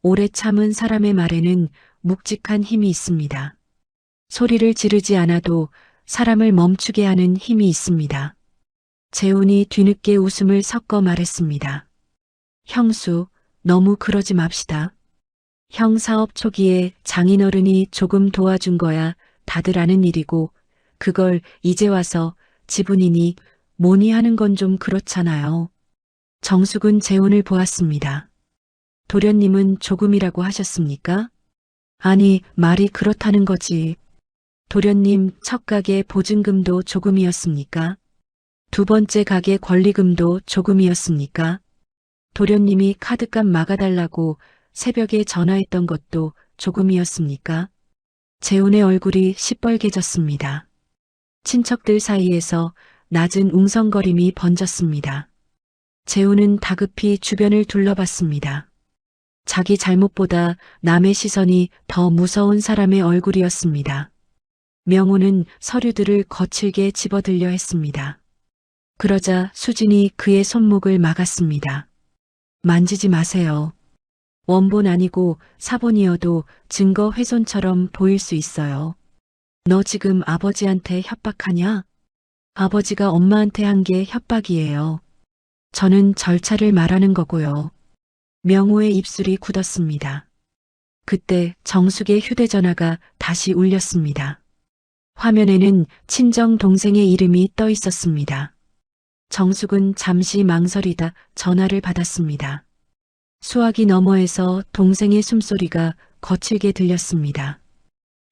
오래 참은 사람의 말에는 묵직한 힘이 있습니다. 소리를 지르지 않아도 사람을 멈추게 하는 힘이 있습니다. 재훈이 뒤늦게 웃음을 섞어 말했습니다. 형수, 너무 그러지 맙시다. 형 사업 초기에 장인어른이 조금 도와준 거야 다들 아는 일이고 그걸 이제 와서 지분이니 뭐니 하는 건 좀 그렇잖아요. 정숙은 재훈을 보았습니다. 도련님은 조금이라고 하셨습니까? 아니, 말이 그렇다는 거지. 도련님 첫 가게 보증금도 조금이었습니까? 두 번째 가게 권리금도 조금이었습니까? 도련님이 카드값 막아달라고 새벽에 전화했던 것도 조금이었습니까? 재훈의 얼굴이 시뻘개졌습니다. 친척들 사이에서 낮은 웅성거림이 번졌습니다. 재훈은 다급히 주변을 둘러봤습니다. 자기 잘못보다 남의 시선이 더 무서운 사람의 얼굴이었습니다. 명호는 서류들을 거칠게 집어들려 했습니다. 그러자 수진이 그의 손목을 막았습니다. 만지지 마세요. 원본 아니고 사본이어도 증거 훼손처럼 보일 수 있어요. 너 지금 아버지한테 협박하냐? 아버지가 엄마한테 한 게 협박이에요. 저는 절차를 말하는 거고요. 명호의 입술이 굳었습니다. 그때 정숙의 휴대전화가 다시 울렸습니다. 화면에는 친정 동생의 이름이 떠 있었습니다. 정숙은 잠시 망설이다 전화를 받았습니다. 수화기 너머에서 동생의 숨소리가 거칠게 들렸습니다.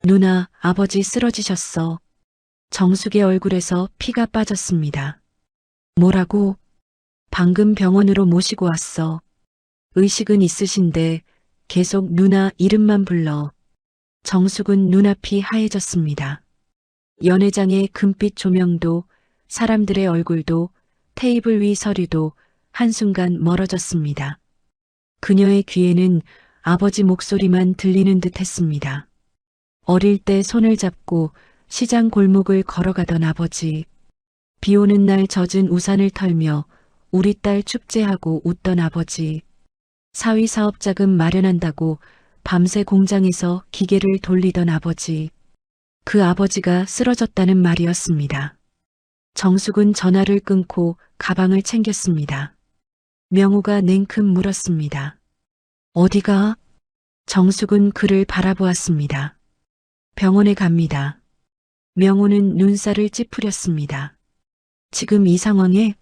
누나, 아버지 쓰러지셨어. 정숙의 얼굴에서 피가 빠졌습니다. 뭐라고? 방금 병원으로 모시고 왔어. 의식은 있으신데 계속 누나 이름만 불러. 정숙은 눈앞이 하얘졌습니다. 연회장의 금빛 조명도 사람들의 얼굴도 테이블 위 서류도 한순간 멀어졌습니다. 그녀의 귀에는 아버지 목소리만 들리는 듯 했습니다. 어릴 때 손을 잡고 시장 골목을 걸어가던 아버지, 비 오는 날 젖은 우산을 털며 우리 딸 축제하고 웃던 아버지, 사위 사업 자금 마련한다고 밤새 공장에서 기계를 돌리던 아버지, 그 아버지가 쓰러졌다는 말이었습니다. 정숙은 전화를 끊고 가방을 챙겼습니다. 명호가 냉큼 물었습니다. 어디가? 정숙은 그를 바라보았습니다. 병원에 갑니다. 명호는 눈살을 찌푸렸습니다. 지금 이 상황에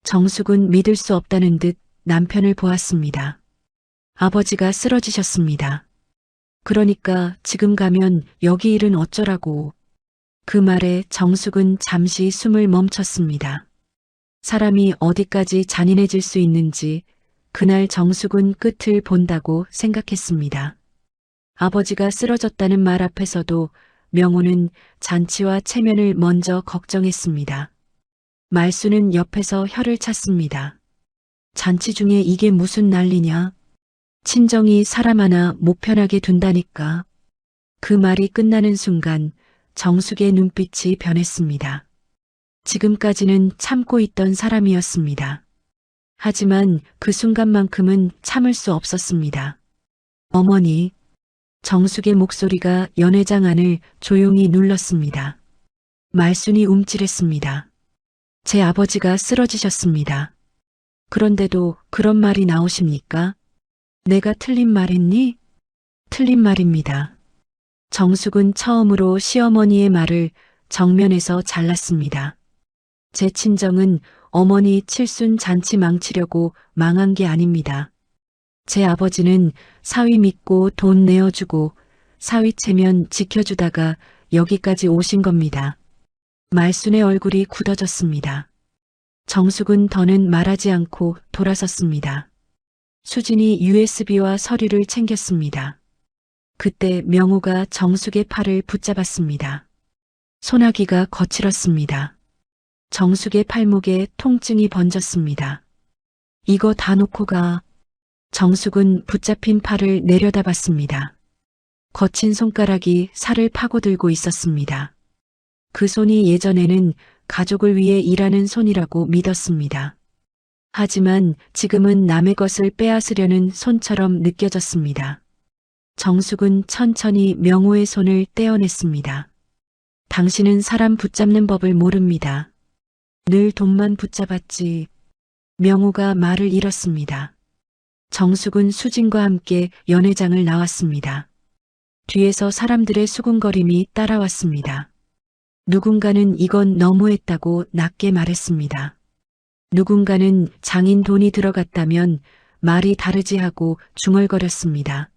정숙은 믿을 수 없다는 듯 남편을 보았습니다. 아버지가 쓰러지셨습니다. 그러니까 지금 가면 여기 일은 어쩌라고. 그 말에 정숙은 잠시 숨을 멈췄습니다. 사람이 어디까지 잔인해질 수 있는지 그날 정숙은 끝을 본다고 생각했습니다. 아버지가 쓰러졌다는 말 앞에서도 명호는 잔치와 체면을 먼저 걱정했습니다. 말수는 옆에서 혀를 찼습니다. 잔치 중에 이게 무슨 난리냐? 친정이 사람 하나 못 편하게 둔다니까. 그 말이 끝나는 순간 정숙의 눈빛이 변했습니다. 지금까지는 참고 있던 사람이었습니다. 하지만 그 순간만큼은 참을 수 없었습니다. 어머니, 정숙의 목소리가 연회장 안을 조용히 눌렀습니다. 말순이 움찔했습니다. 제 아버지가 쓰러지셨습니다. 그런데도 그런 말이 나오십니까? 내가 틀린 말했니? 틀린 말입니다. 정숙은 처음으로 시어머니의 말을 정면에서 잘랐습니다. 제 친정은 어머니 칠순 잔치 망치려고 망한 게 아닙니다. 제 아버지는 사위 믿고 돈 내어주고 사위 체면 지켜주다가 여기까지 오신 겁니다. 말순의 얼굴이 굳어졌습니다. 정숙은 더는 말하지 않고 돌아섰습니다. 수진이 USB와 서류를 챙겼습니다. 그때 명호가 정숙의 팔을 붙잡았습니다. 소나기가 거칠었습니다. 정숙의 팔목에 통증이 번졌습니다. 이거 다 놓고 가. 정숙은 붙잡힌 팔을 내려다봤습니다. 거친 손가락이 살을 파고들고 있었습니다. 그 손이 예전에는 가족을 위해 일하는 손이라고 믿었습니다. 하지만 지금은 남의 것을 빼앗으려는 손처럼 느껴졌습니다. 정숙은 천천히 명호의 손을 떼어냈습니다. 당신은 사람 붙잡는 법을 모릅니다. 늘 돈만 붙잡았지. 명호가 말을 잃었습니다. 정숙은 수진과 함께 연회장을 나왔습니다. 뒤에서 사람들의 수군거림이 따라왔습니다. 누군가는 이건 너무했다고 낮게 말했습니다. 누군가는 장인 돈이 들어갔다면 말이 다르지 하고 중얼거렸습니다.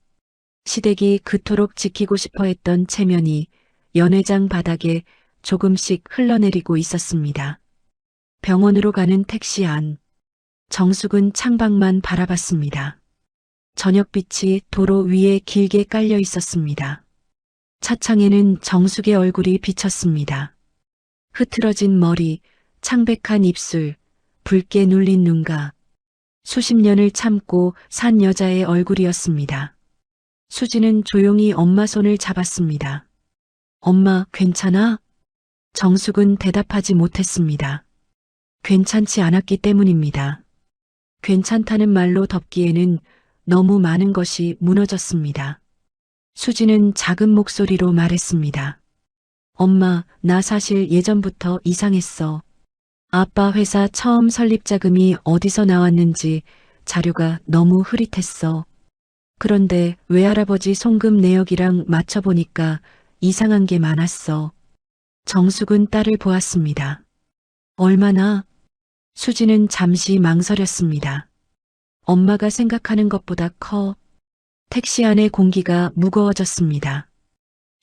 시댁이 그토록 지키고 싶어 했던 체면이 연회장 바닥에 조금씩 흘러내리고 있었습니다. 병원으로 가는 택시 안. 정숙은 창밖만 바라봤습니다. 저녁빛이 도로 위에 길게 깔려 있었습니다. 차창에는 정숙의 얼굴이 비쳤습니다. 흐트러진 머리, 창백한 입술, 붉게 눌린 눈가. 수십 년을 참고 산 여자의 얼굴이었습니다. 수지는 조용히 엄마 손을 잡았습니다. 엄마, 괜찮아? 정숙은 대답하지 못했습니다. 괜찮지 않았기 때문입니다. 괜찮다는 말로 덮기에는 너무 많은 것이 무너졌습니다. 수지는 작은 목소리로 말했습니다. 엄마, 나 사실 예전부터 이상했어. 아빠 회사 처음 설립 자금이 어디서 나왔는지 자료가 너무 흐릿했어. 그런데 외할아버지 송금 내역이랑 맞춰보니까 이상한 게 많았어. 정숙은 딸을 보았습니다. 얼마나? 수지는 잠시 망설였습니다. 엄마가 생각하는 것보다 커. 택시 안의 공기가 무거워졌습니다.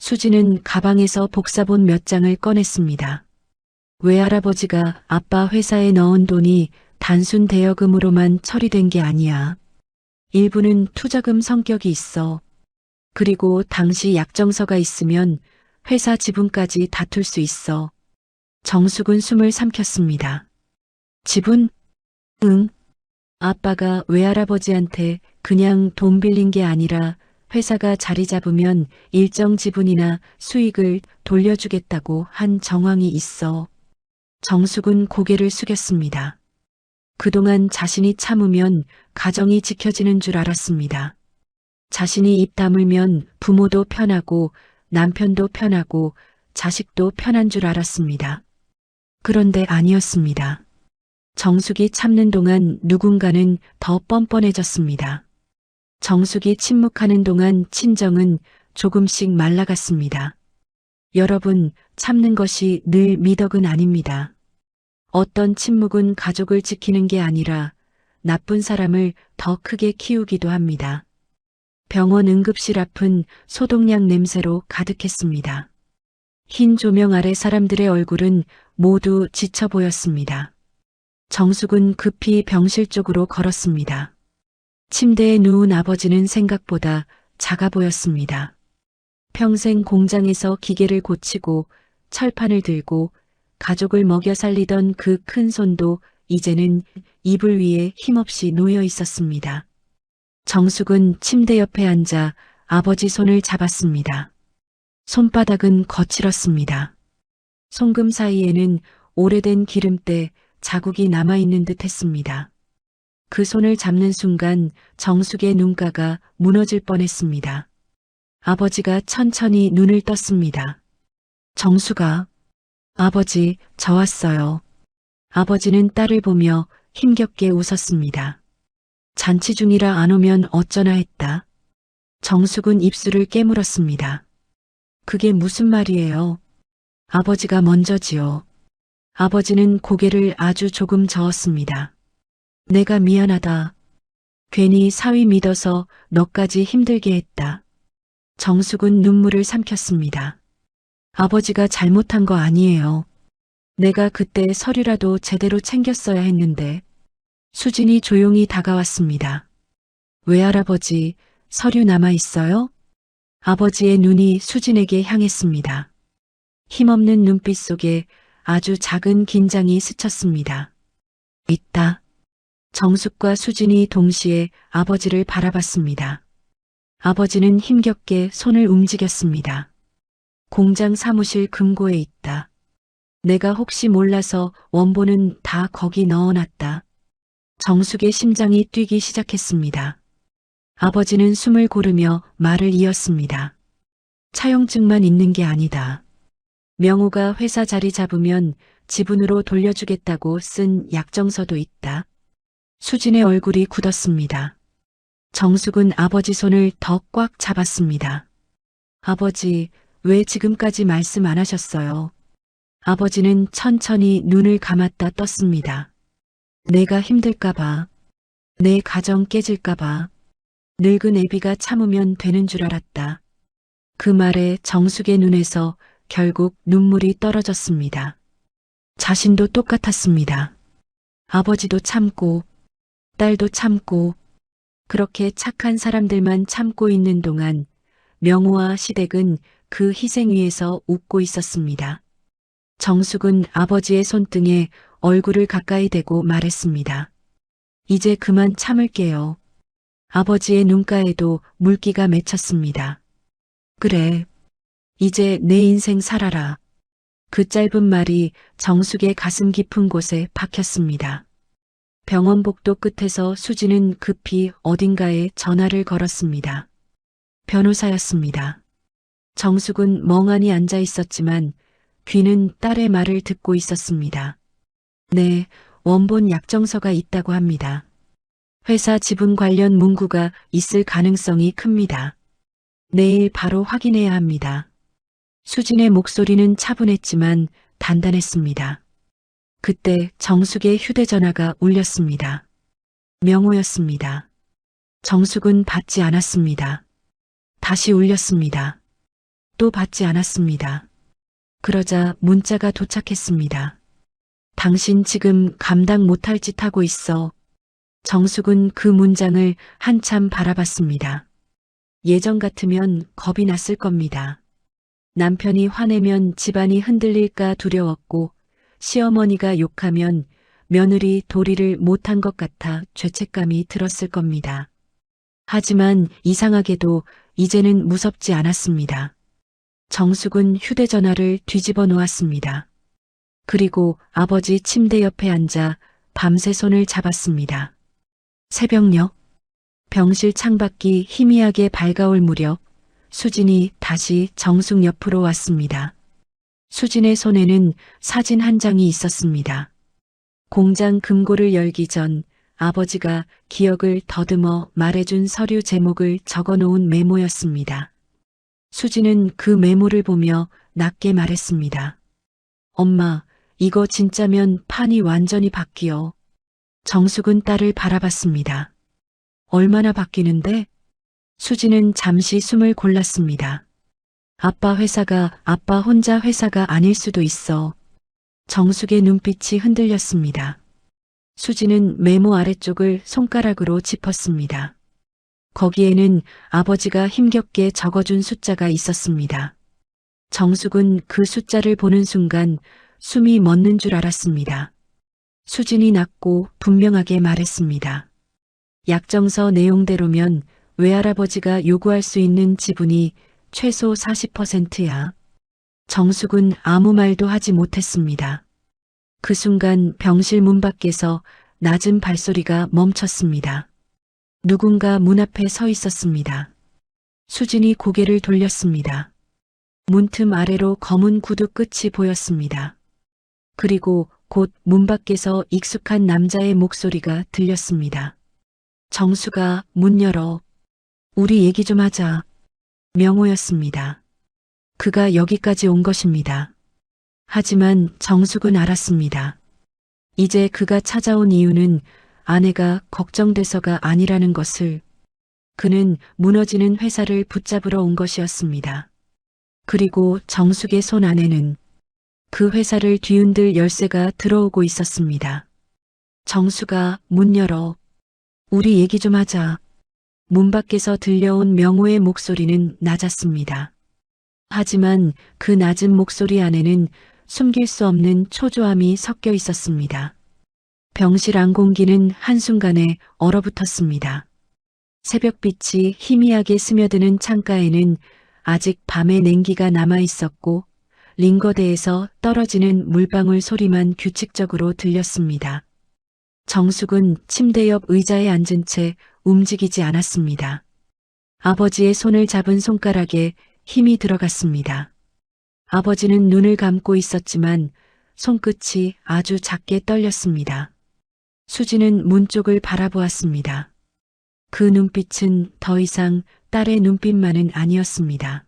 수지는 가방에서 복사본 몇 장을 꺼냈습니다. 외할아버지가 아빠 회사에 넣은 돈이 단순 대여금으로만 처리된 게 아니야. 일부는 투자금 성격이 있어. 그리고 당시 약정서가 있으면 회사 지분까지 다툴 수 있어. 정숙은 숨을 삼켰습니다. 지분? 응. 아빠가 외할아버지한테 그냥 돈 빌린 게 아니라 회사가 자리 잡으면 일정 지분이나 수익을 돌려주겠다고 한 정황이 있어. 정숙은 고개를 숙였습니다. 그동안 자신이 참으면 가정이 지켜지는 줄 알았습니다. 자신이 입 다물면 부모도 편하고 남편도 편하고 자식도 편한 줄 알았습니다. 그런데 아니었습니다. 정숙이 참는 동안 누군가는 더 뻔뻔해졌습니다. 정숙이 침묵하는 동안 친정은 조금씩 말라갔습니다. 여러분, 참는 것이 늘 미덕은 아닙니다. 어떤 침묵은 가족을 지키는 게 아니라 나쁜 사람을 더 크게 키우기도 합니다. 병원 응급실 앞은 소독약 냄새로 가득했습니다. 흰 조명 아래 사람들의 얼굴은 모두 지쳐 보였습니다. 정숙은 급히 병실 쪽으로 걸었습니다. 침대에 누운 아버지는 생각보다 작아 보였습니다. 평생 공장에서 기계를 고치고 철판을 들고 가족을 먹여 살리던 그 큰 손도 이제는 이불 위에 힘없이 놓여 있었습니다. 정숙은 침대 옆에 앉아 아버지 손을 잡았습니다. 손바닥은 거칠었습니다. 송금 사이에는 오래된 기름때 자국이 남아있는 듯 했습니다. 그 손을 잡는 순간 정숙의 눈가가 무너질 뻔했습니다. 아버지가 천천히 눈을 떴습니다. 정숙아, 아버지, 저 왔어요. 아버지는 딸을 보며 힘겹게 웃었습니다. 잔치 중이라 안 오면 어쩌나 했다. 정숙은 입술을 깨물었습니다. 그게 무슨 말이에요? 아버지가 먼저지요. 아버지는 고개를 아주 조금 저었습니다. 내가 미안하다. 괜히 사위 믿어서 너까지 힘들게 했다. 정숙은 눈물을 삼켰습니다. 아버지가 잘못한 거 아니에요. 내가 그때 서류라도 제대로 챙겼어야 했는데. 수진이 조용히 다가왔습니다. 외할아버지, 서류 남아 있어요? 아버지의 눈이 수진에게 향했습니다. 힘없는 눈빛 속에 아주 작은 긴장이 스쳤습니다. 있다. 정숙과 수진이 동시에 아버지를 바라봤습니다. 아버지는 힘겹게 손을 움직였습니다. 공장 사무실 금고에 있다. 내가 혹시 몰라서 원본은 다 거기 넣어놨다. 정숙의 심장이 뛰기 시작했습니다. 아버지는 숨을 고르며 말을 이었습니다. 차용증만 있는 게 아니다. 명호가 회사 자리 잡으면 지분으로 돌려주겠다고 쓴 약정서도 있다. 수진의 얼굴이 굳었습니다. 정숙은 아버지 손을 더 꽉 잡았습니다. 아버지, 왜 지금까지 말씀 안 하셨어요? 아버지는 천천히 눈을 감았다 떴습니다. 내가 힘들까봐, 내 가정 깨질까봐, 늙은 애비가 참으면 되는 줄 알았다. 그 말에 정숙의 눈에서 결국 눈물이 떨어졌습니다. 자신도 똑같았습니다. 아버지도 참고, 딸도 참고, 그렇게 착한 사람들만 참고 있는 동안 명호와 시댁은 그 희생 위에서 웃고 있었습니다. 정숙은 아버지의 손등에 얼굴을 가까이 대고 말했습니다. 이제 그만 참을게요. 아버지의 눈가에도 물기가 맺혔습니다. 그래. 이제 내 인생 살아라. 그 짧은 말이 정숙의 가슴 깊은 곳에 박혔습니다. 병원 복도 끝에서 수지는 급히 어딘가에 전화를 걸었습니다. 변호사였습니다. 정숙은 멍하니 앉아 있었지만 귀는 딸의 말을 듣고 있었습니다. 네, 원본 약정서가 있다고 합니다. 회사 지분 관련 문구가 있을 가능성이 큽니다. 내일 바로 확인해야 합니다. 수진의 목소리는 차분했지만 단단했습니다. 그때 정숙의 휴대전화가 울렸습니다. 명호였습니다. 정숙은 받지 않았습니다. 다시 울렸습니다. 또 받지 않았습니다. 그러자 문자가 도착했습니다. 당신 지금 감당 못할 짓 하고 있어. 정숙은 그 문장을 한참 바라봤습니다. 예전 같으면 겁이 났을 겁니다. 남편이 화내면 집안이 흔들릴까 두려웠고 시어머니가 욕하면 며느리 도리를 못한 것 같아 죄책감이 들었을 겁니다. 하지만 이상하게도 이제는 무섭지 않았습니다. 정숙은 휴대전화를 뒤집어 놓았습니다. 그리고 아버지 침대 옆에 앉아 밤새 손을 잡았습니다. 새벽녘, 병실 창밖이 희미하게 밝아올 무렵 수진이 다시 정숙 옆으로 왔습니다. 수진의 손에는 사진 한 장이 있었습니다. 공장 금고를 열기 전 아버지가 기억을 더듬어 말해준 서류 제목을 적어놓은 메모였습니다. 수진은 그 메모를 보며 낮게 말했습니다. 엄마, 이거 진짜면 판이 완전히 바뀌어. 정숙은 딸을 바라봤습니다. 얼마나 바뀌는데? 수지는 잠시 숨을 골랐습니다. 아빠 혼자 회사가 아닐 수도 있어. 정숙의 눈빛이 흔들렸습니다. 수지는 메모 아래쪽을 손가락으로 짚었습니다. 거기에는 아버지가 힘겹게 적어준 숫자가 있었습니다. 정숙은 그 숫자를 보는 순간 숨이 멎는 줄 알았습니다. 수진이 낮고 분명하게 말했습니다. 약정서 내용대로면 외할아버지가 요구할 수 있는 지분이 최소 40%야. 정숙은 아무 말도 하지 못했습니다. 그 순간 병실 문 밖에서 낮은 발소리가 멈췄습니다. 누군가 문 앞에 서 있었습니다. 수진이 고개를 돌렸습니다. 문틈 아래로 검은 구두 끝이 보였습니다. 그리고 곧 문 밖에서 익숙한 남자의 목소리가 들렸습니다. 정수가 문 열어. 우리 얘기 좀 하자. 명호였습니다. 그가 여기까지 온 것입니다. 하지만 정숙은 알았습니다. 이제 그가 찾아온 이유는 아내가 걱정돼서가 아니라는 것을. 그는 무너지는 회사를 붙잡으러 온 것이었습니다. 그리고 정숙의 손 안에는 그 회사를 뒤흔들 열쇠가 들어오고 있었습니다. 정수가 문 열어. 우리 얘기 좀 하자. 문 밖에서 들려온 명호의 목소리는 낮았습니다. 하지만 그 낮은 목소리 안에는 숨길 수 없는 초조함이 섞여 있었습니다. 병실 안 공기는 한순간에 얼어붙었습니다. 새벽빛이 희미하게 스며드는 창가에는 아직 밤의 냉기가 남아 있었고 링거대에서 떨어지는 물방울 소리만 규칙적으로 들렸습니다. 정숙은 침대 옆 의자에 앉은 채 움직이지 않았습니다. 아버지의 손을 잡은 손가락에 힘이 들어갔습니다. 아버지는 눈을 감고 있었지만 손끝이 아주 작게 떨렸습니다. 수지는 문 쪽을 바라보았습니다. 그 눈빛은 더 이상 딸의 눈빛만은 아니었습니다.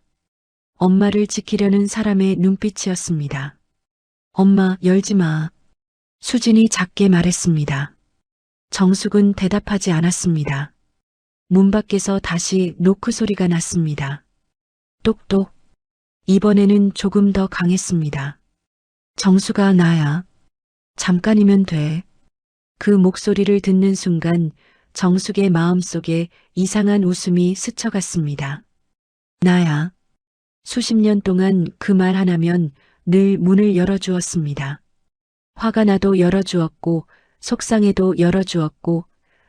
엄마를 지키려는 사람의 눈빛이었습니다. 엄마, 열지 마. 수진이 작게 말했습니다. 정숙은 대답하지 않았습니다. 문 밖에서 다시 노크 소리가 났습니다. 똑똑. 이번에는 조금 더 강했습니다. 정수가 나야. 잠깐이면 돼. 그 목소리를 듣는 순간 정숙의 마음속에 이상한 웃음이 스쳐갔습니다. 나야. 수십 년 동안 그 말 하나면 늘 문을 열어주었습니다. 화가 나도 열어주었고 속상해도 열어주었고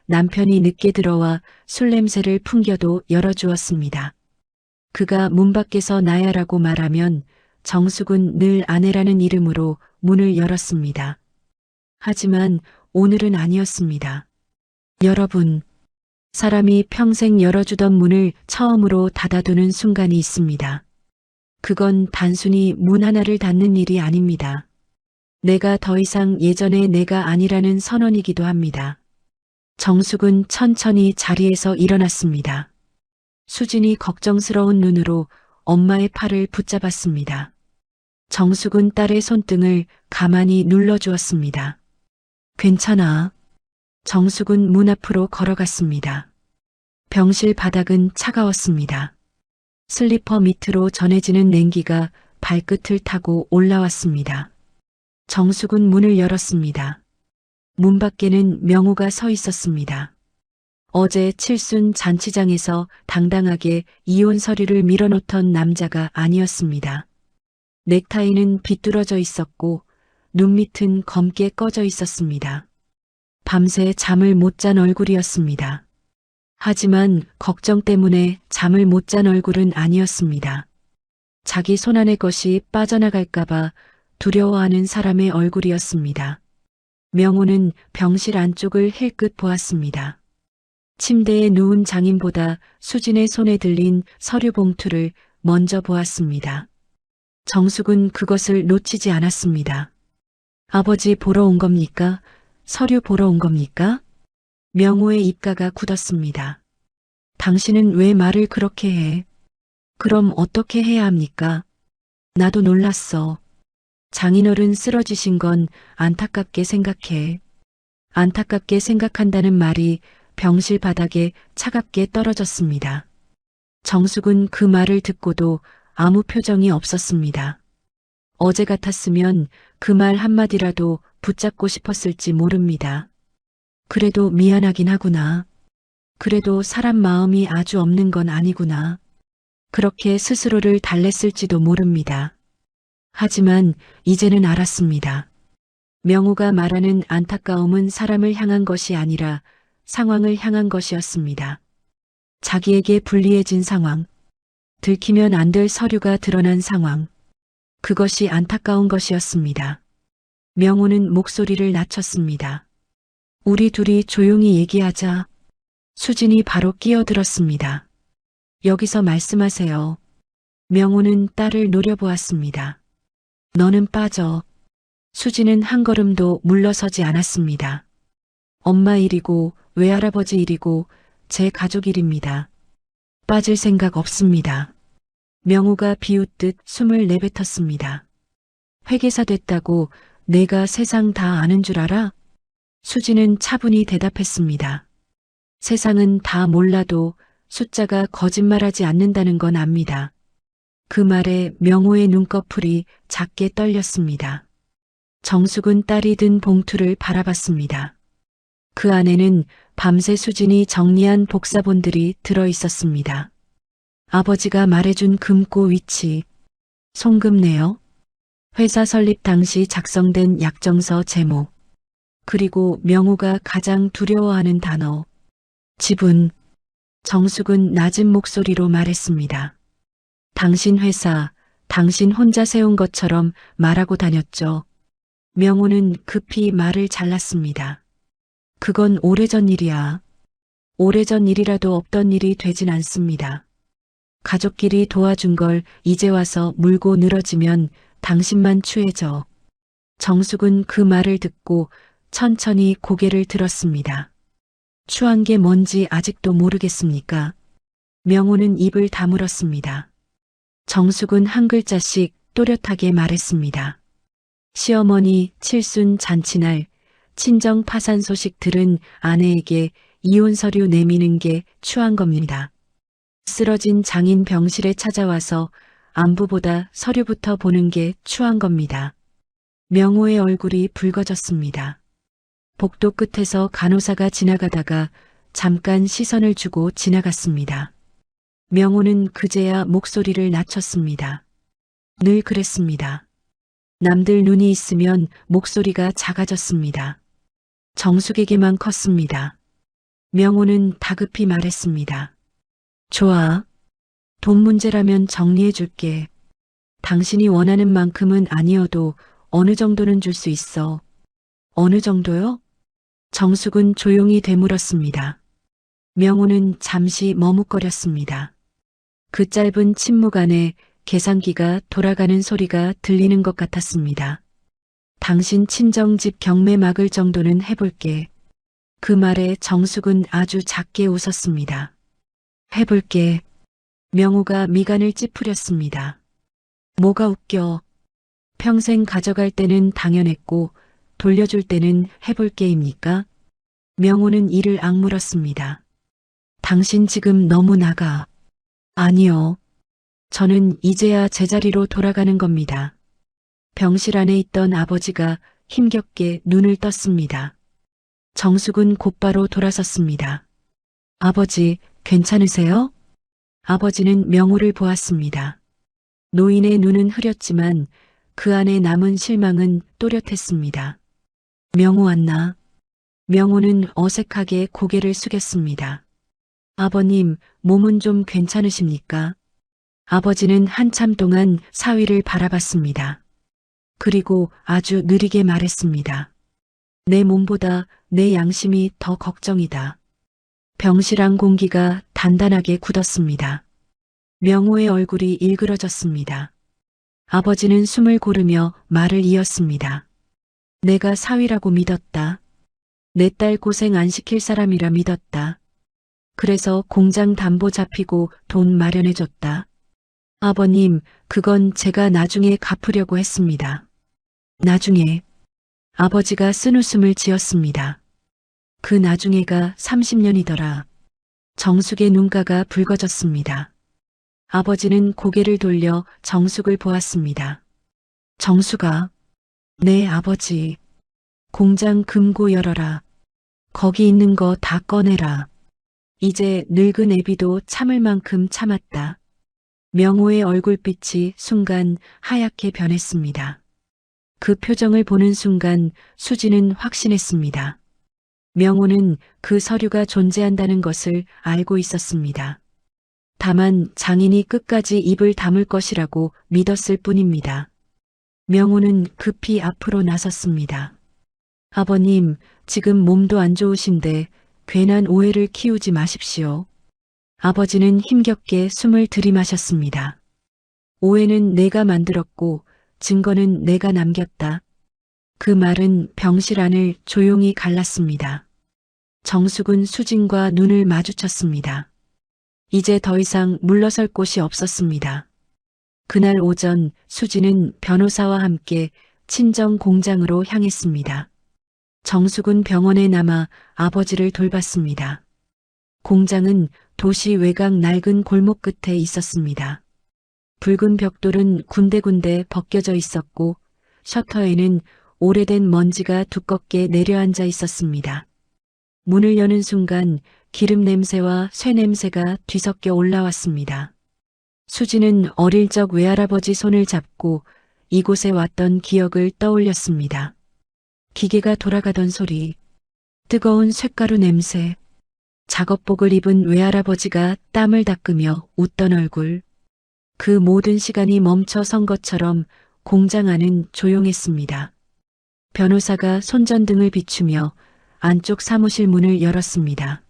남편이 늦게 들어와 술 냄새를 풍겨도 열어주었습니다. 그가 문 밖에서 나야라고 말하면 정숙은 늘 아내라는 이름으로 문을 열었습니다. 하지만 오늘은 아니었습니다. 여러분, 사람이 평생 열어주던 문을 처음으로 닫아두는 순간이 있습니다. 그건 단순히 문 하나를 닫는 일이 아닙니다. 내가 더 이상 예전의 내가 아니라는 선언이기도 합니다. 정숙은 천천히 자리에서 일어났습니다. 수진이 걱정스러운 눈으로 엄마의 팔을 붙잡았습니다. 정숙은 딸의 손등을 가만히 눌러주었습니다. 괜찮아. 정숙은 문 앞으로 걸어갔습니다. 병실 바닥은 차가웠습니다. 슬리퍼 밑으로 전해지는 냉기가 발끝을 타고 올라왔습니다. 정숙은 문을 열었습니다. 문 밖에는 명호가 서 있었습니다. 어제 칠순 잔치장에서 당당하게 이혼 서류를 밀어놓던 남자가 아니었습니다. 넥타이는 비뚤어져 있었고 눈밑은 검게 꺼져 있었습니다. 밤새 잠을 못 잔 얼굴이었습니다. 하지만 걱정 때문에 잠을 못 잔 얼굴은 아니었습니다. 자기 손안의 것이 빠져나갈까봐 두려워하는 사람의 얼굴이었습니다. 명호는 병실 안쪽을 힐끗 보았습니다. 침대에 누운 장인보다 수진의 손에 들린 서류 봉투를 먼저 보았습니다. 정숙은 그것을 놓치지 않았습니다. 아버지 보러 온 겁니까? 서류 보러 온 겁니까? 명호의 입가가 굳었습니다. 당신은 왜 말을 그렇게 해? 그럼 어떻게 해야 합니까? 나도 놀랐어. 장인어른 쓰러지신 건 안타깝게 생각해. 안타깝게 생각한다는 말이 병실 바닥에 차갑게 떨어졌습니다. 정숙은 그 말을 듣고도 아무 표정이 없었습니다. 어제 같았으면 그 말 한마디라도 붙잡고 싶었을지 모릅니다. 그래도 미안하긴 하구나. 그래도 사람 마음이 아주 없는 건 아니구나. 그렇게 스스로를 달랬을지도 모릅니다. 하지만 이제는 알았습니다. 명호가 말하는 안타까움은 사람을 향한 것이 아니라 상황을 향한 것이었습니다. 자기에게 불리해진 상황, 들키면 안 될 서류가 드러난 상황, 그것이 안타까운 것이었습니다. 명호는 목소리를 낮췄습니다. 우리 둘이 조용히 얘기하자. 수진이 바로 끼어들었습니다. 여기서 말씀하세요. 명호는 딸을 노려보았습니다. 너는 빠져. 수진은 한 걸음도 물러서지 않았습니다. 엄마 일이고 외할아버지 일이고 제 가족 일입니다. 빠질 생각 없습니다. 명호가 비웃듯 숨을 내뱉었습니다. 회계사 됐다고 내가 세상 다 아는 줄 알아? 수진은 차분히 대답했습니다. 세상은 다 몰라도 숫자가 거짓말하지 않는다는 건 압니다. 그 말에 명호의 눈꺼풀이 작게 떨렸습니다. 정숙은 딸이 든 봉투를 바라봤습니다. 그 안에는 밤새 수진이 정리한 복사본들이 들어 있었습니다. 아버지가 말해준 금고 위치, 송금내역, 회사 설립 당시 작성된 약정서 제목, 그리고 명호가 가장 두려워하는 단어, 지분. 정숙은 낮은 목소리로 말했습니다. 당신 회사, 당신 혼자 세운 것처럼 말하고 다녔죠. 명호는 급히 말을 잘랐습니다. 그건 오래전 일이야. 오래전 일이라도 없던 일이 되진 않습니다. 가족끼리 도와준 걸 이제 와서 물고 늘어지면 당신만 추해져. 정숙은 그 말을 듣고 천천히 고개를 들었습니다. 추한 게 뭔지 아직도 모르겠습니까? 명호는 입을 다물었습니다. 정숙은 한 글자씩 또렷하게 말했습니다. 시어머니 칠순 잔치날 친정 파산 소식 들은 아내에게 이혼 서류 내미는 게 추한 겁니다. 쓰러진 장인 병실에 찾아와서 안부보다 서류부터 보는 게 추한 겁니다. 명호의 얼굴이 붉어졌습니다. 복도 끝에서 간호사가 지나가다가 잠깐 시선을 주고 지나갔습니다. 명호는 그제야 목소리를 낮췄습니다. 늘 그랬습니다. 남들 눈이 있으면 목소리가 작아졌습니다. 정숙에게만 컸습니다. 명호는 다급히 말했습니다. 좋아. 돈 문제라면 정리해 줄게. 당신이 원하는 만큼은 아니어도 어느 정도는 줄 수 있어. 어느 정도요? 정숙은 조용히 되물었습니다. 명호는 잠시 머뭇거렸습니다. 그 짧은 침묵 안에 계산기가 돌아가는 소리가 들리는 것 같았습니다. 당신 친정집 경매 막을 정도는 해볼게. 그 말에 정숙은 아주 작게 웃었습니다. 해볼게. 명호가 미간을 찌푸렸습니다. 뭐가 웃겨. 평생 가져갈 때는 당연했고 돌려줄 때는 해볼게입니까? 명호는 이를 악물었습니다. 당신 지금 너무 나가. 아니요. 저는 이제야 제자리로 돌아가는 겁니다. 병실 안에 있던 아버지가 힘겹게 눈을 떴습니다. 정숙은 곧바로 돌아섰습니다. 아버지, 괜찮으세요? 아버지는 명호를 보았습니다. 노인의 눈은 흐렸지만 그 안에 남은 실망은 또렷했습니다. 명호 왔나? 명호는 어색하게 고개를 숙였습니다. 아버님, 몸은 좀 괜찮으십니까? 아버지는 한참 동안 사위를 바라봤습니다. 그리고 아주 느리게 말했습니다. 내 몸보다 내 양심이 더 걱정이다. 병실 안 공기가 단단하게 굳었습니다. 명호의 얼굴이 일그러졌습니다. 아버지는 숨을 고르며 말을 이었습니다. 내가 사위라고 믿었다. 내 딸 고생 안 시킬 사람이라 믿었다. 그래서 공장 담보 잡히고 돈 마련해줬다. 아버님, 그건 제가 나중에 갚으려고 했습니다. 나중에 아버지가 쓴웃음을 지었습니다. 그 나중에가 30년이더라. 정숙의 눈가가 붉어졌습니다. 아버지는 고개를 돌려 정숙을 보았습니다. 정숙아, 네 아버지. 공장 금고 열어라. 거기 있는 거 다 꺼내라. 이제 늙은 애비도 참을 만큼 참았다. 명호의 얼굴빛이 순간 하얗게 변했습니다. 그 표정을 보는 순간 수지는 확신했습니다. 명호는 그 서류가 존재한다는 것을 알고 있었습니다. 다만 장인이 끝까지 입을 다물 것이라고 믿었을 뿐입니다. 명호는 급히 앞으로 나섰습니다. 아버님, 지금 몸도 안 좋으신데 괜한 오해를 키우지 마십시오. 아버지는 힘겹게 숨을 들이마셨습니다. 오해는 내가 만들었고 증거는 내가 남겼다. 그 말은 병실 안을 조용히 갈랐습니다. 정숙은 수진과 눈을 마주쳤습니다. 이제 더 이상 물러설 곳이 없었습니다. 그날 오전 수진은 변호사와 함께 친정 공장으로 향했습니다. 정숙은 병원에 남아 아버지를 돌봤습니다. 공장은 도시 외곽 낡은 골목 끝에 있었습니다. 붉은 벽돌은 군데군데 벗겨져 있었고 셔터에는 오래된 먼지가 두껍게 내려앉아 있었습니다. 문을 여는 순간 기름 냄새와 쇠 냄새가 뒤섞여 올라왔습니다. 수지는 어릴 적 외할아버지 손을 잡고 이곳에 왔던 기억을 떠올렸습니다. 기계가 돌아가던 소리, 뜨거운 쇳가루 냄새, 작업복을 입은 외할아버지가 땀을 닦으며 웃던 얼굴. 그 모든 시간이 멈춰선 것처럼 공장 안은 조용했습니다. 변호사가 손전등을 비추며 안쪽 사무실 문을 열었습니다.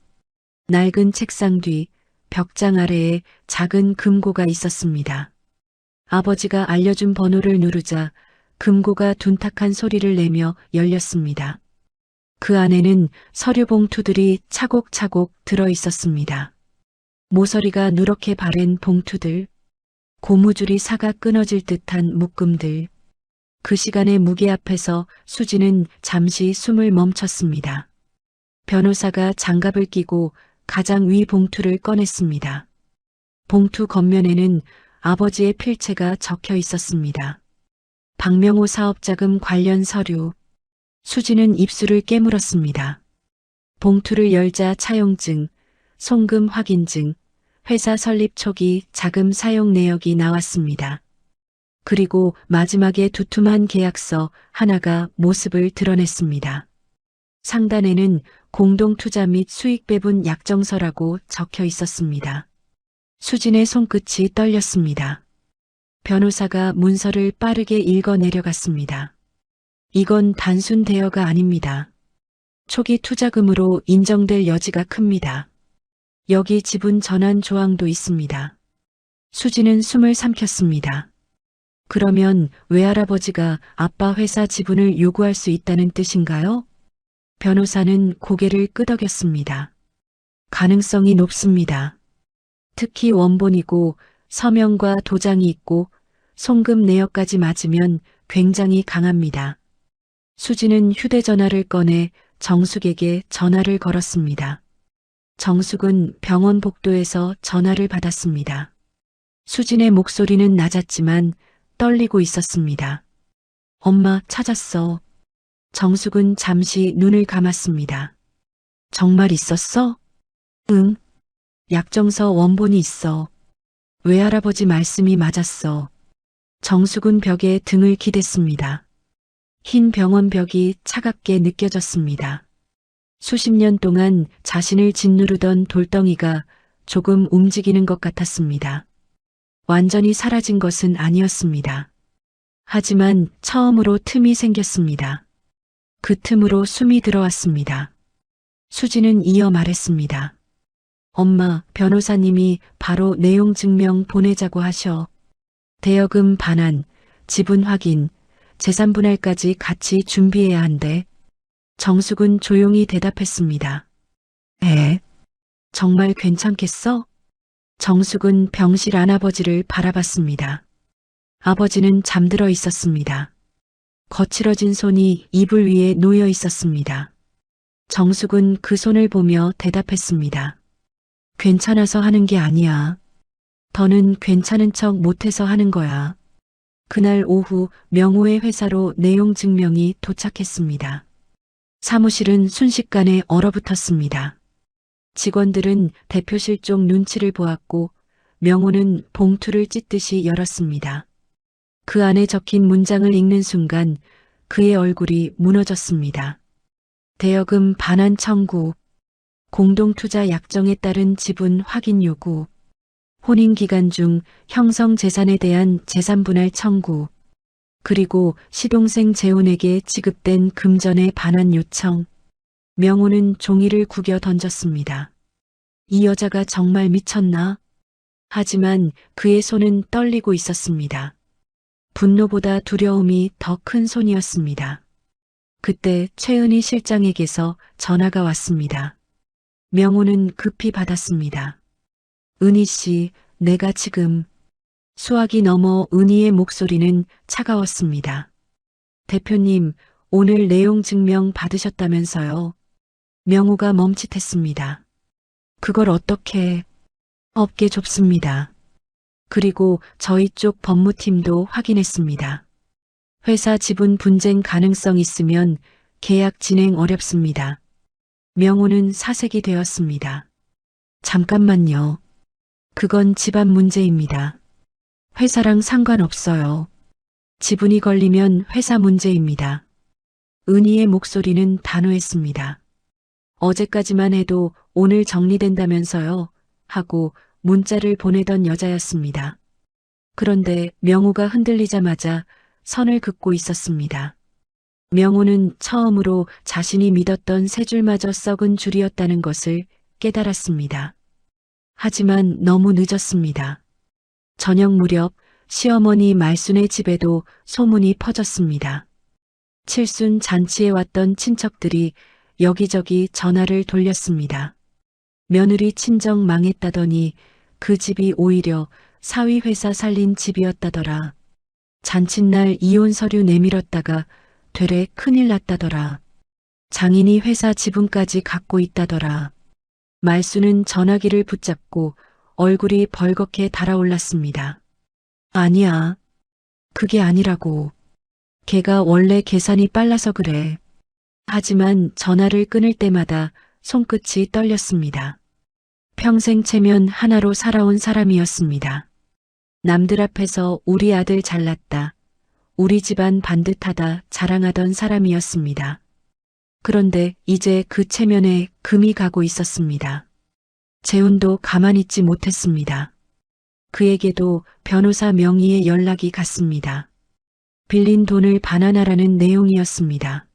낡은 책상 뒤 벽장 아래에 작은 금고가 있었습니다. 아버지가 알려준 번호를 누르자 금고가 둔탁한 소리를 내며 열렸습니다. 그 안에는 서류 봉투들이 차곡차곡 들어 있었습니다. 모서리가 누렇게 바랜 봉투들, 고무줄이 사가 끊어질 듯한 묶음들. 그 시간의 무게 앞에서 수지는 잠시 숨을 멈췄습니다. 변호사가 장갑을 끼고 가장 위 봉투를 꺼냈습니다. 봉투 겉면에는 아버지의 필체가 적혀 있었습니다. 박명호 사업자금 관련 서류. 수지는 입술을 깨물었습니다. 봉투를 열자 차용증, 송금 확인증, 회사 설립 초기 자금 사용 내역이 나왔습니다. 그리고 마지막에 두툼한 계약서 하나가 모습을 드러냈습니다. 상단에는 공동투자 및 수익배분 약정서라고 적혀 있었습니다. 수진의 손끝이 떨렸습니다. 변호사가 문서를 빠르게 읽어 내려갔습니다. 이건 단순 대여가 아닙니다. 초기 투자금으로 인정될 여지가 큽니다. 여기 지분 전환 조항도 있습니다. 수지는 숨을 삼켰습니다. 그러면 외할아버지가 아빠 회사 지분을 요구할 수 있다는 뜻인가요? 변호사는 고개를 끄덕였습니다. 가능성이 높습니다. 특히 원본이고 서명과 도장이 있고 송금 내역까지 맞으면 굉장히 강합니다. 수지는 휴대전화를 꺼내 정숙에게 전화를 걸었습니다. 정숙은 병원 복도에서 전화를 받았습니다. 수진의 목소리는 낮았지만 떨리고 있었습니다. 엄마 찾았어. 정숙은 잠시 눈을 감았습니다. 정말 있었어? 응. 약정서 원본이 있어. 외할아버지 말씀이 맞았어. 정숙은 벽에 등을 기댔습니다. 흰 병원 벽이 차갑게 느껴졌습니다. 수십 년 동안 자신을 짓누르던 돌덩이가 조금 움직이는 것 같았습니다. 완전히 사라진 것은 아니었습니다. 하지만 처음으로 틈이 생겼습니다. 그 틈으로 숨이 들어왔습니다. 수지는 이어 말했습니다. 엄마, 변호사님이 바로 내용 증명 보내자고 하셔. 대여금 반환, 지분 확인, 재산 분할까지 같이 준비해야 한대. 정숙은 조용히 대답했습니다. 정말 괜찮겠어? 정숙은 병실 안아버지를 바라봤습니다. 아버지는 잠들어 있었습니다. 거칠어진 손이 이불 위에 놓여 있었습니다. 정숙은 그 손을 보며 대답했습니다. 괜찮아서 하는 게 아니야. 더는 괜찮은 척 못해서 하는 거야. 그날 오후 명호의 회사로 내용 증명이 도착했습니다. 사무실은 순식간에 얼어붙었습니다. 직원들은 대표실 쪽 눈치를 보았고 명호는 봉투를 찢듯이 열었습니다. 그 안에 적힌 문장을 읽는 순간 그의 얼굴이 무너졌습니다. 대여금 반환 청구, 공동투자 약정에 따른 지분 확인 요구, 혼인 기간 중 형성 재산에 대한 재산 분할 청구, 그리고 시동생 재훈에게 지급된 금전의 반환 요청. 명호는 종이를 구겨 던졌습니다. 이 여자가 정말 미쳤나? 하지만 그의 손은 떨리고 있었습니다. 분노보다 두려움이 더 큰 손이었습니다. 그때 최은희 실장에게서 전화가 왔습니다. 명호는 급히 받았습니다. 은희 씨, 내가 지금... 수화기 넘어 은희의 목소리는 차가웠습니다. 대표님, 오늘 내용 증명 받으셨다면서요. 명호가 멈칫했습니다. 그걸 어떻게... 업계 좁습니다. 그리고 저희 쪽 법무팀도 확인했습니다. 회사 지분 분쟁 가능성 있으면 계약 진행 어렵습니다. 명호는 사색이 되었습니다. 잠깐만요. 그건 집안 문제입니다. 회사랑 상관없어요. 지분이 걸리면 회사 문제입니다. 은희의 목소리는 단호했습니다. 어제까지만 해도 오늘 정리된다면서요 하고 문자를 보내던 여자였습니다. 그런데 명호가 흔들리자마자 선을 긋고 있었습니다. 명호는 처음으로 자신이 믿었던 세 줄마저 썩은 줄이었다는 것을 깨달았습니다. 하지만 너무 늦었습니다. 저녁 무렵 시어머니 말순의 집에도 소문이 퍼졌습니다. 칠순 잔치에 왔던 친척들이 여기저기 전화를 돌렸습니다. 며느리 친정 망했다더니 그 집이 오히려 사위회사 살린 집이었다더라. 잔칫날 이혼 서류 내밀었다가 되레 큰일 났다더라. 장인이 회사 지분까지 갖고 있다더라. 말순은 전화기를 붙잡고 얼굴이 벌겋게 달아올랐습니다. 아니야. 그게 아니라고. 걔가 원래 계산이 빨라서 그래. 하지만 전화를 끊을 때마다 손끝이 떨렸습니다. 평생 체면 하나로 살아온 사람이었습니다. 남들 앞에서 우리 아들 잘났다, 우리 집안 반듯하다 자랑하던 사람이었습니다. 그런데 이제 그 체면에 금이 가고 있었습니다. 재훈도 가만히 있지 못했습니다. 그에게도 변호사 명의의 연락이 갔습니다. 빌린 돈을 반환하라는 내용이었습니다.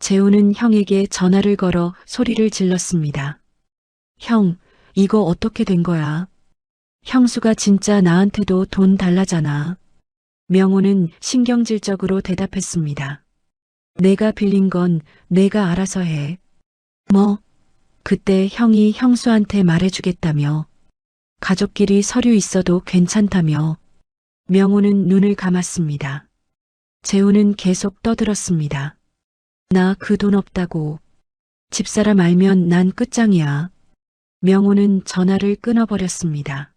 재훈은 형에게 전화를 걸어 소리를 질렀습니다. 형, 이거 어떻게 된 거야? 형수가 진짜 나한테도 돈 달라잖아. 명호는 신경질적으로 대답했습니다. 내가 빌린 건 내가 알아서 해. 뭐? 그때 형이 형수한테 말해주겠다며. 가족끼리 서류 있어도 괜찮다며. 명호는 눈을 감았습니다. 재훈은 계속 떠들었습니다. 나 그 돈 없다고. 집사람 알면 난 끝장이야. 명호는 전화를 끊어버렸습니다.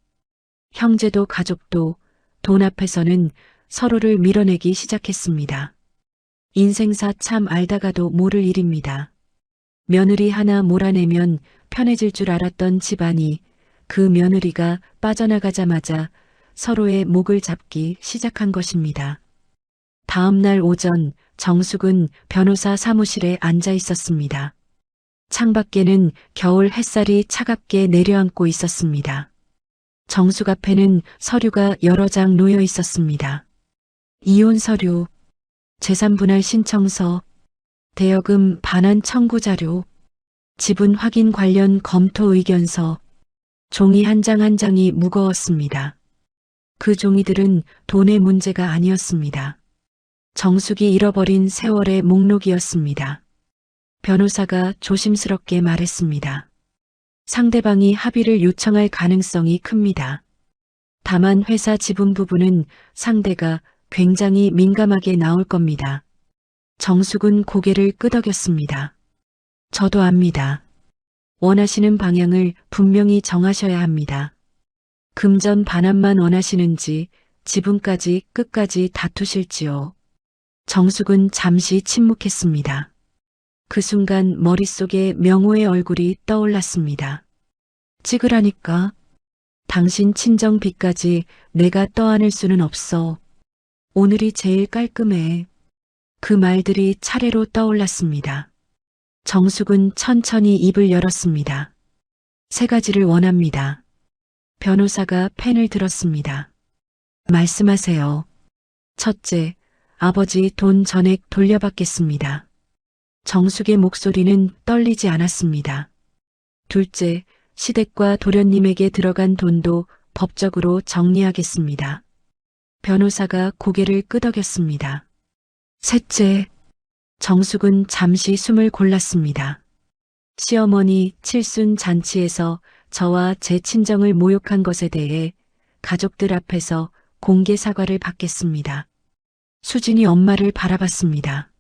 형제도 가족도 돈 앞에서는 서로를 밀어내기 시작했습니다. 인생사 참 알다가도 모를 일입니다. 며느리 하나 몰아내면 편해질 줄 알았던 집안이 그 며느리가 빠져나가자마자 서로의 목을 잡기 시작한 것입니다. 다음 날 오전 정숙은 변호사 사무실에 앉아 있었습니다. 창밖에는 겨울 햇살이 차갑게 내려앉고 있었습니다. 정숙 앞에는 서류가 여러 장 놓여 있었습니다. 이혼 서류, 재산분할 신청서, 대여금 반환 청구 자료, 지분 확인 관련 검토 의견서, 종이 한 장 한 장이 무거웠습니다. 그 종이들은 돈의 문제가 아니었습니다. 정숙이 잃어버린 세월의 목록이었습니다. 변호사가 조심스럽게 말했습니다. 상대방이 합의를 요청할 가능성이 큽니다. 다만 회사 지분 부분은 상대가 굉장히 민감하게 나올 겁니다. 정숙은 고개를 끄덕였습니다. 저도 압니다. 원하시는 방향을 분명히 정하셔야 합니다. 금전 반환만 원하시는지 지분까지 끝까지 다투실지요. 정숙은 잠시 침묵했습니다. 그 순간 머릿속에 명호의 얼굴이 떠올랐습니다. 찍으라니까. 당신 친정 빚까지 내가 떠안을 수는 없어. 오늘이 제일 깔끔해. 그 말들이 차례로 떠올랐습니다. 정숙은 천천히 입을 열었습니다. 3가지를 원합니다. 변호사가 펜을 들었습니다. 말씀하세요. 첫째, 아버지 돈 전액 돌려받겠습니다. 정숙의 목소리는 떨리지 않았습니다. 둘째, 시댁과 도련님에게 들어간 돈도 법적으로 정리하겠습니다. 변호사가 고개를 끄덕였습니다. 셋째, 정숙은 잠시 숨을 골랐습니다. 시어머니 칠순 잔치에서 저와 제 친정을 모욕한 것에 대해 가족들 앞에서 공개 사과를 받겠습니다. 수진이 엄마를 바라봤습니다.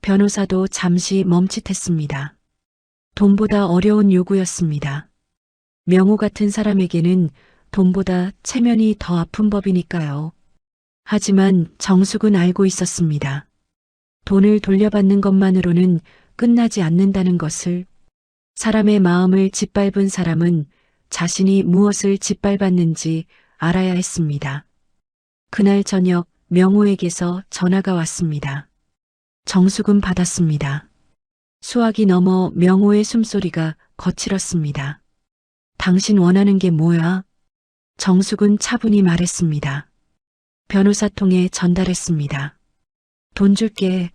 변호사도 잠시 멈칫했습니다. 돈보다 어려운 요구였습니다. 명호 같은 사람에게는 돈보다 체면이 더 아픈 법이니까요. 하지만 정숙은 알고 있었습니다. 돈을 돌려받는 것만으로는 끝나지 않는다는 것을. 사람의 마음을 짓밟은 사람은 자신이 무엇을 짓밟았는지 알아야 했습니다. 그날 저녁 명호에게서 전화가 왔습니다. 정숙은 받았습니다. 수화기 넘어 명호의 숨소리가 거칠었습니다. 당신 원하는 게 뭐야? 정숙은 차분히 말했습니다. 변호사 통해 전달했습니다. 돈 줄게.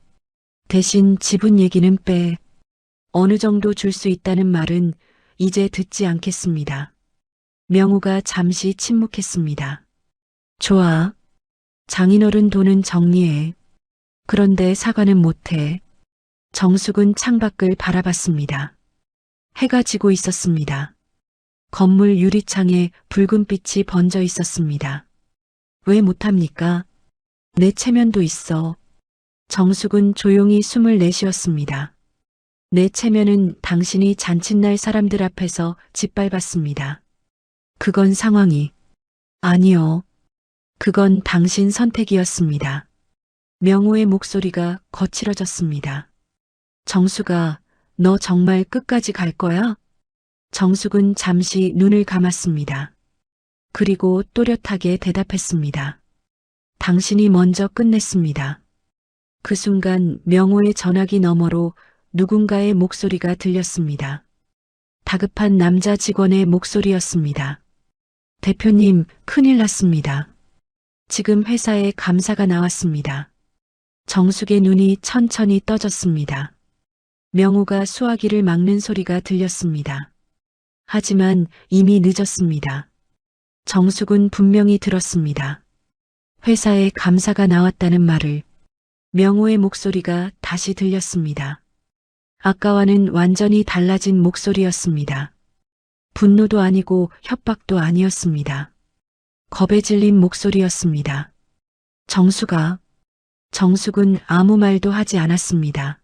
대신 지분 얘기는 빼. 어느 정도 줄 수 있다는 말은 이제 듣지 않겠습니다. 명호가 잠시 침묵했습니다. 좋아. 장인어른 돈은 정리해. 그런데 사과는 못해. 정숙은 창밖을 바라봤습니다. 해가 지고 있었습니다. 건물 유리창에 붉은 빛이 번져 있었습니다. 왜 못합니까? 내 체면도 있어. 정숙은 조용히 숨을 내쉬었습니다. 내 체면은 당신이 잔칫날 사람들 앞에서 짓밟았습니다. 그건 상황이. 아니요. 그건 당신 선택이었습니다. 명호의 목소리가 거칠어졌습니다. 정숙아, 너 정말 끝까지 갈 거야? 정숙은 잠시 눈을 감았습니다. 그리고 또렷하게 대답했습니다. 당신이 먼저 끝냈습니다. 그 순간 명호의 전화기 너머로 누군가의 목소리가 들렸습니다. 다급한 남자 직원의 목소리였습니다. 대표님, 큰일 났습니다. 지금 회사에 감사가 나왔습니다. 정숙의 눈이 천천히 떠졌습니다. 명호가 수화기를 막는 소리가 들렸습니다. 하지만 이미 늦었습니다. 정숙은 분명히 들었습니다. 회사에 감사가 나왔다는 말을. 명호의 목소리가 다시 들렸습니다. 아까와는 완전히 달라진 목소리였습니다. 분노도 아니고 협박도 아니었습니다. 겁에 질린 목소리였습니다. 정숙은 아무 말도 하지 않았습니다.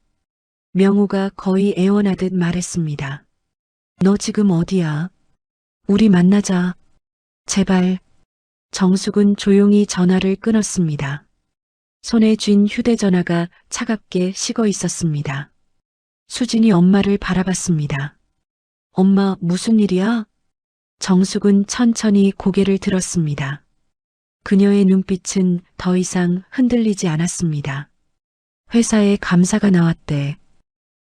명호가 거의 애원하듯 말했습니다. 너 지금 어디야? 우리 만나자. 제발. 정숙은 조용히 전화를 끊었습니다. 손에 쥔 휴대전화가 차갑게 식어 있었습니다. 수진이 엄마를 바라봤습니다. 엄마, 무슨 일이야? 정숙은 천천히 고개를 들었습니다. 그녀의 눈빛은 더 이상 흔들리지 않았습니다. 회사에 감사가 나왔대.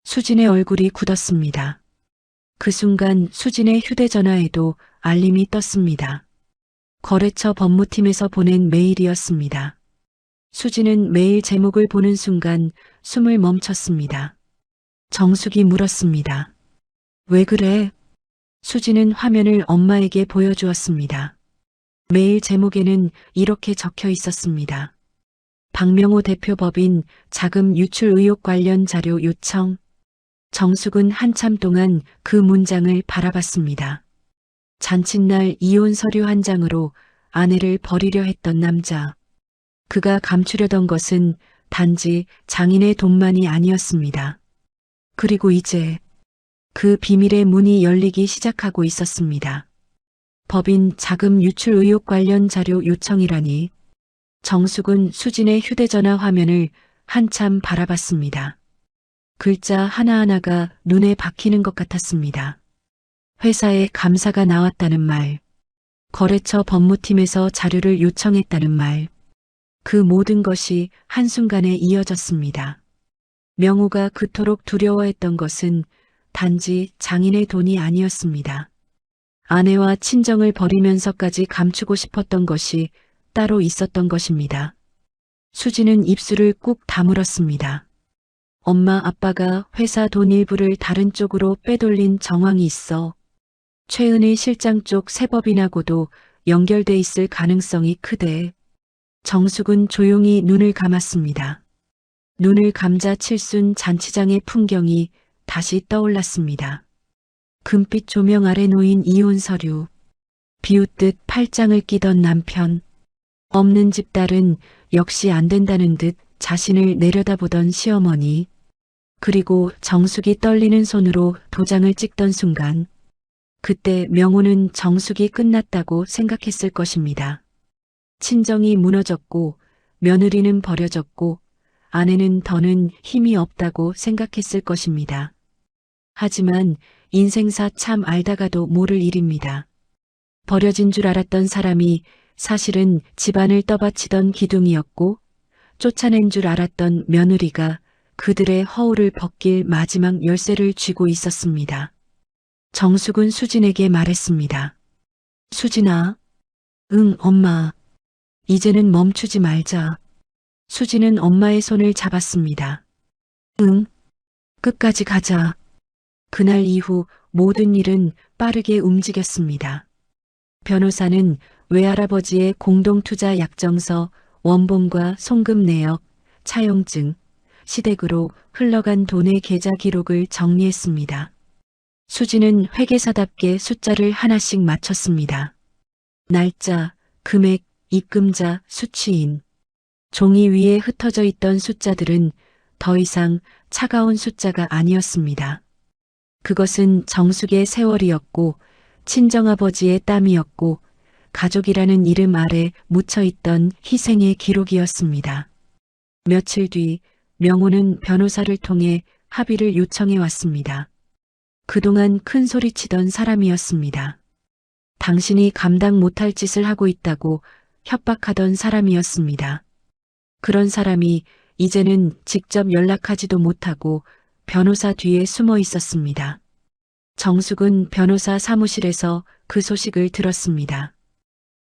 수진의 얼굴이 굳었습니다. 그 순간 수진의 휴대전화에도 알림이 떴습니다. 거래처 법무팀에서 보낸 메일이었습니다. 수진은 메일 제목을 보는 순간 숨을 멈췄습니다. 정숙이 물었습니다. 왜 그래? 수진은 화면을 엄마에게 보여주었습니다. 메일 제목에는 이렇게 적혀 있었습니다. 박명호 대표 법인 자금 유출 의혹 관련 자료 요청. 정숙은 한참 동안 그 문장을 바라봤습니다. 잔칫날 이혼 서류 한 장으로 아내를 버리려 했던 남자. 그가 감추려던 것은 단지 장인의 돈만이 아니었습니다. 그리고 이제 그 비밀의 문이 열리기 시작하고 있었습니다. 법인 자금 유출 의혹 관련 자료 요청이라니. 정숙은 수진의 휴대전화 화면을 한참 바라봤습니다. 글자 하나하나가 눈에 박히는 것 같았습니다. 회사에 감사가 나왔다는 말, 거래처 법무팀에서 자료를 요청했다는 말, 그 모든 것이 한순간에 이어졌습니다. 명호가 그토록 두려워했던 것은 단지 장인의 돈이 아니었습니다. 아내와 친정을 버리면서까지 감추고 싶었던 것이 따로 있었던 것입니다. 수지는 입술을 꾹 다물었습니다. 엄마 아빠가 회사 돈 일부를 다른 쪽으로 빼돌린 정황이 있어 최은희 실장 쪽 세법인하고도 연결돼 있을 가능성이 크대. 정숙은 조용히 눈을 감았습니다. 눈을 감자 칠순 잔치장의 풍경이 다시 떠올랐습니다. 금빛 조명 아래 놓인 이혼 서류, 비웃듯 팔짱을 끼던 남편, 없는 집 딸은 역시 안 된다는 듯 자신을 내려다보던 시어머니, 그리고 정숙이 떨리는 손으로 도장을 찍던 순간, 그때 명호는 정숙이 끝났다고 생각했을 것입니다. 친정이 무너졌고 며느리는 버려졌고 아내는 더는 힘이 없다고 생각했을 것입니다. 하지만 인생사 참 알다가도 모를 일입니다. 버려진 줄 알았던 사람이 사실은 집안을 떠받치던 기둥이었고 쫓아낸 줄 알았던 며느리가 그들의 허울을 벗길 마지막 열쇠를 쥐고 있었습니다. 정숙은 수진에게 말했습니다. 수진아. 응, 엄마. 이제는 멈추지 말자. 수진은 엄마의 손을 잡았습니다. 응, 끝까지 가자. 그날 이후 모든 일은 빠르게 움직였습니다. 변호사는 외할아버지의 공동투자 약정서, 원본과 송금 내역, 차용증, 시댁으로 흘러간 돈의 계좌 기록을 정리했습니다. 수지는 회계사답게 숫자를 하나씩 맞췄습니다. 날짜, 금액, 입금자, 수취인. 종이 위에 흩어져 있던 숫자들은 더 이상 차가운 숫자가 아니었습니다. 그것은 정숙의 세월이었고 친정아버지의 땀이었고 가족이라는 이름 아래 묻혀있던 희생의 기록이었습니다. 며칠 뒤 명호는 변호사를 통해 합의를 요청해 왔습니다. 그동안 큰 소리치던 사람이었습니다. 당신이 감당 못할 짓을 하고 있다고 협박하던 사람이었습니다. 그런 사람이 이제는 직접 연락하지도 못하고 변호사 뒤에 숨어 있었습니다. 정숙은 변호사 사무실에서 그 소식을 들었습니다.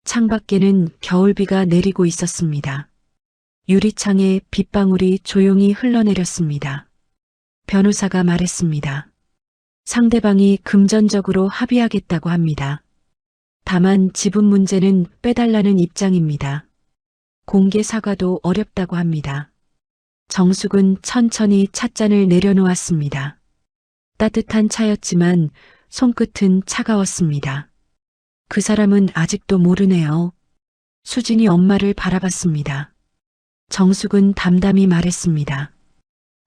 창밖에는 겨울비가 내리고 있었습니다. 유리창에 빗방울이 조용히 흘러내렸습니다. 변호사가 말했습니다. 상대방이 금전적으로 합의하겠다고 합니다. 다만 지분 문제는 빼달라는 입장입니다. 공개 사과도 어렵다고 합니다. 정숙은 천천히 찻잔을 내려놓았습니다. 따뜻한 차였지만 손끝은 차가웠습니다. 그 사람은 아직도 모르네요. 수진이 엄마를 바라봤습니다. 정숙은 담담히 말했습니다.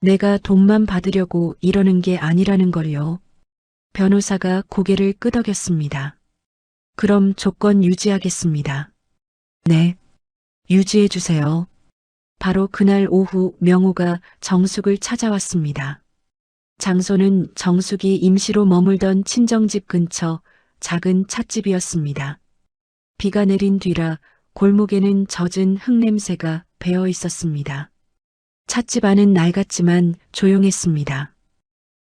내가 돈만 받으려고 이러는 게 아니라는 걸요. 변호사가 고개를 끄덕였습니다. 그럼 조건 유지하겠습니다. 네, 유지해 주세요. 바로 그날 오후 명호가 정숙을 찾아왔습니다. 장소는 정숙이 임시로 머물던 친정집 근처 작은 찻집이었습니다. 비가 내린 뒤라 골목에는 젖은 흙냄새가 배어 있었습니다. 찻집 안은 낡았지만 조용했습니다.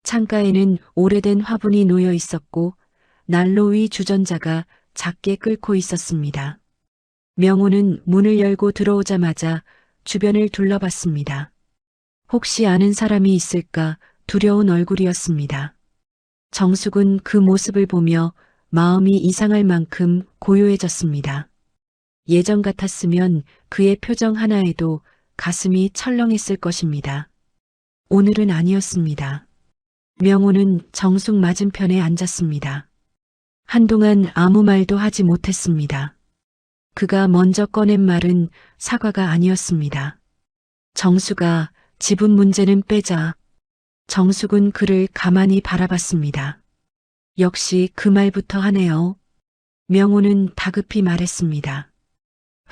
창가에는 오래된 화분이 놓여 있었고 난로 위 주전자가 작게 끓고 있었습니다. 명호는 문을 열고 들어오자마자 주변을 둘러봤습니다. 혹시 아는 사람이 있을까 두려운 얼굴이었습니다. 정숙은 그 모습을 보며 마음이 이상할 만큼 고요해졌습니다. 예전 같았으면 그의 표정 하나에도 가슴이 철렁했을 것입니다. 오늘은 아니었습니다. 명호는 정숙 맞은편에 앉았습니다. 한동안 아무 말도 하지 못했습니다. 그가 먼저 꺼낸 말은 사과가 아니었습니다. 정숙아, 지분 문제는 빼자. 정숙은 그를 가만히 바라봤습니다. 역시 그 말부터 하네요. 명호는 다급히 말했습니다.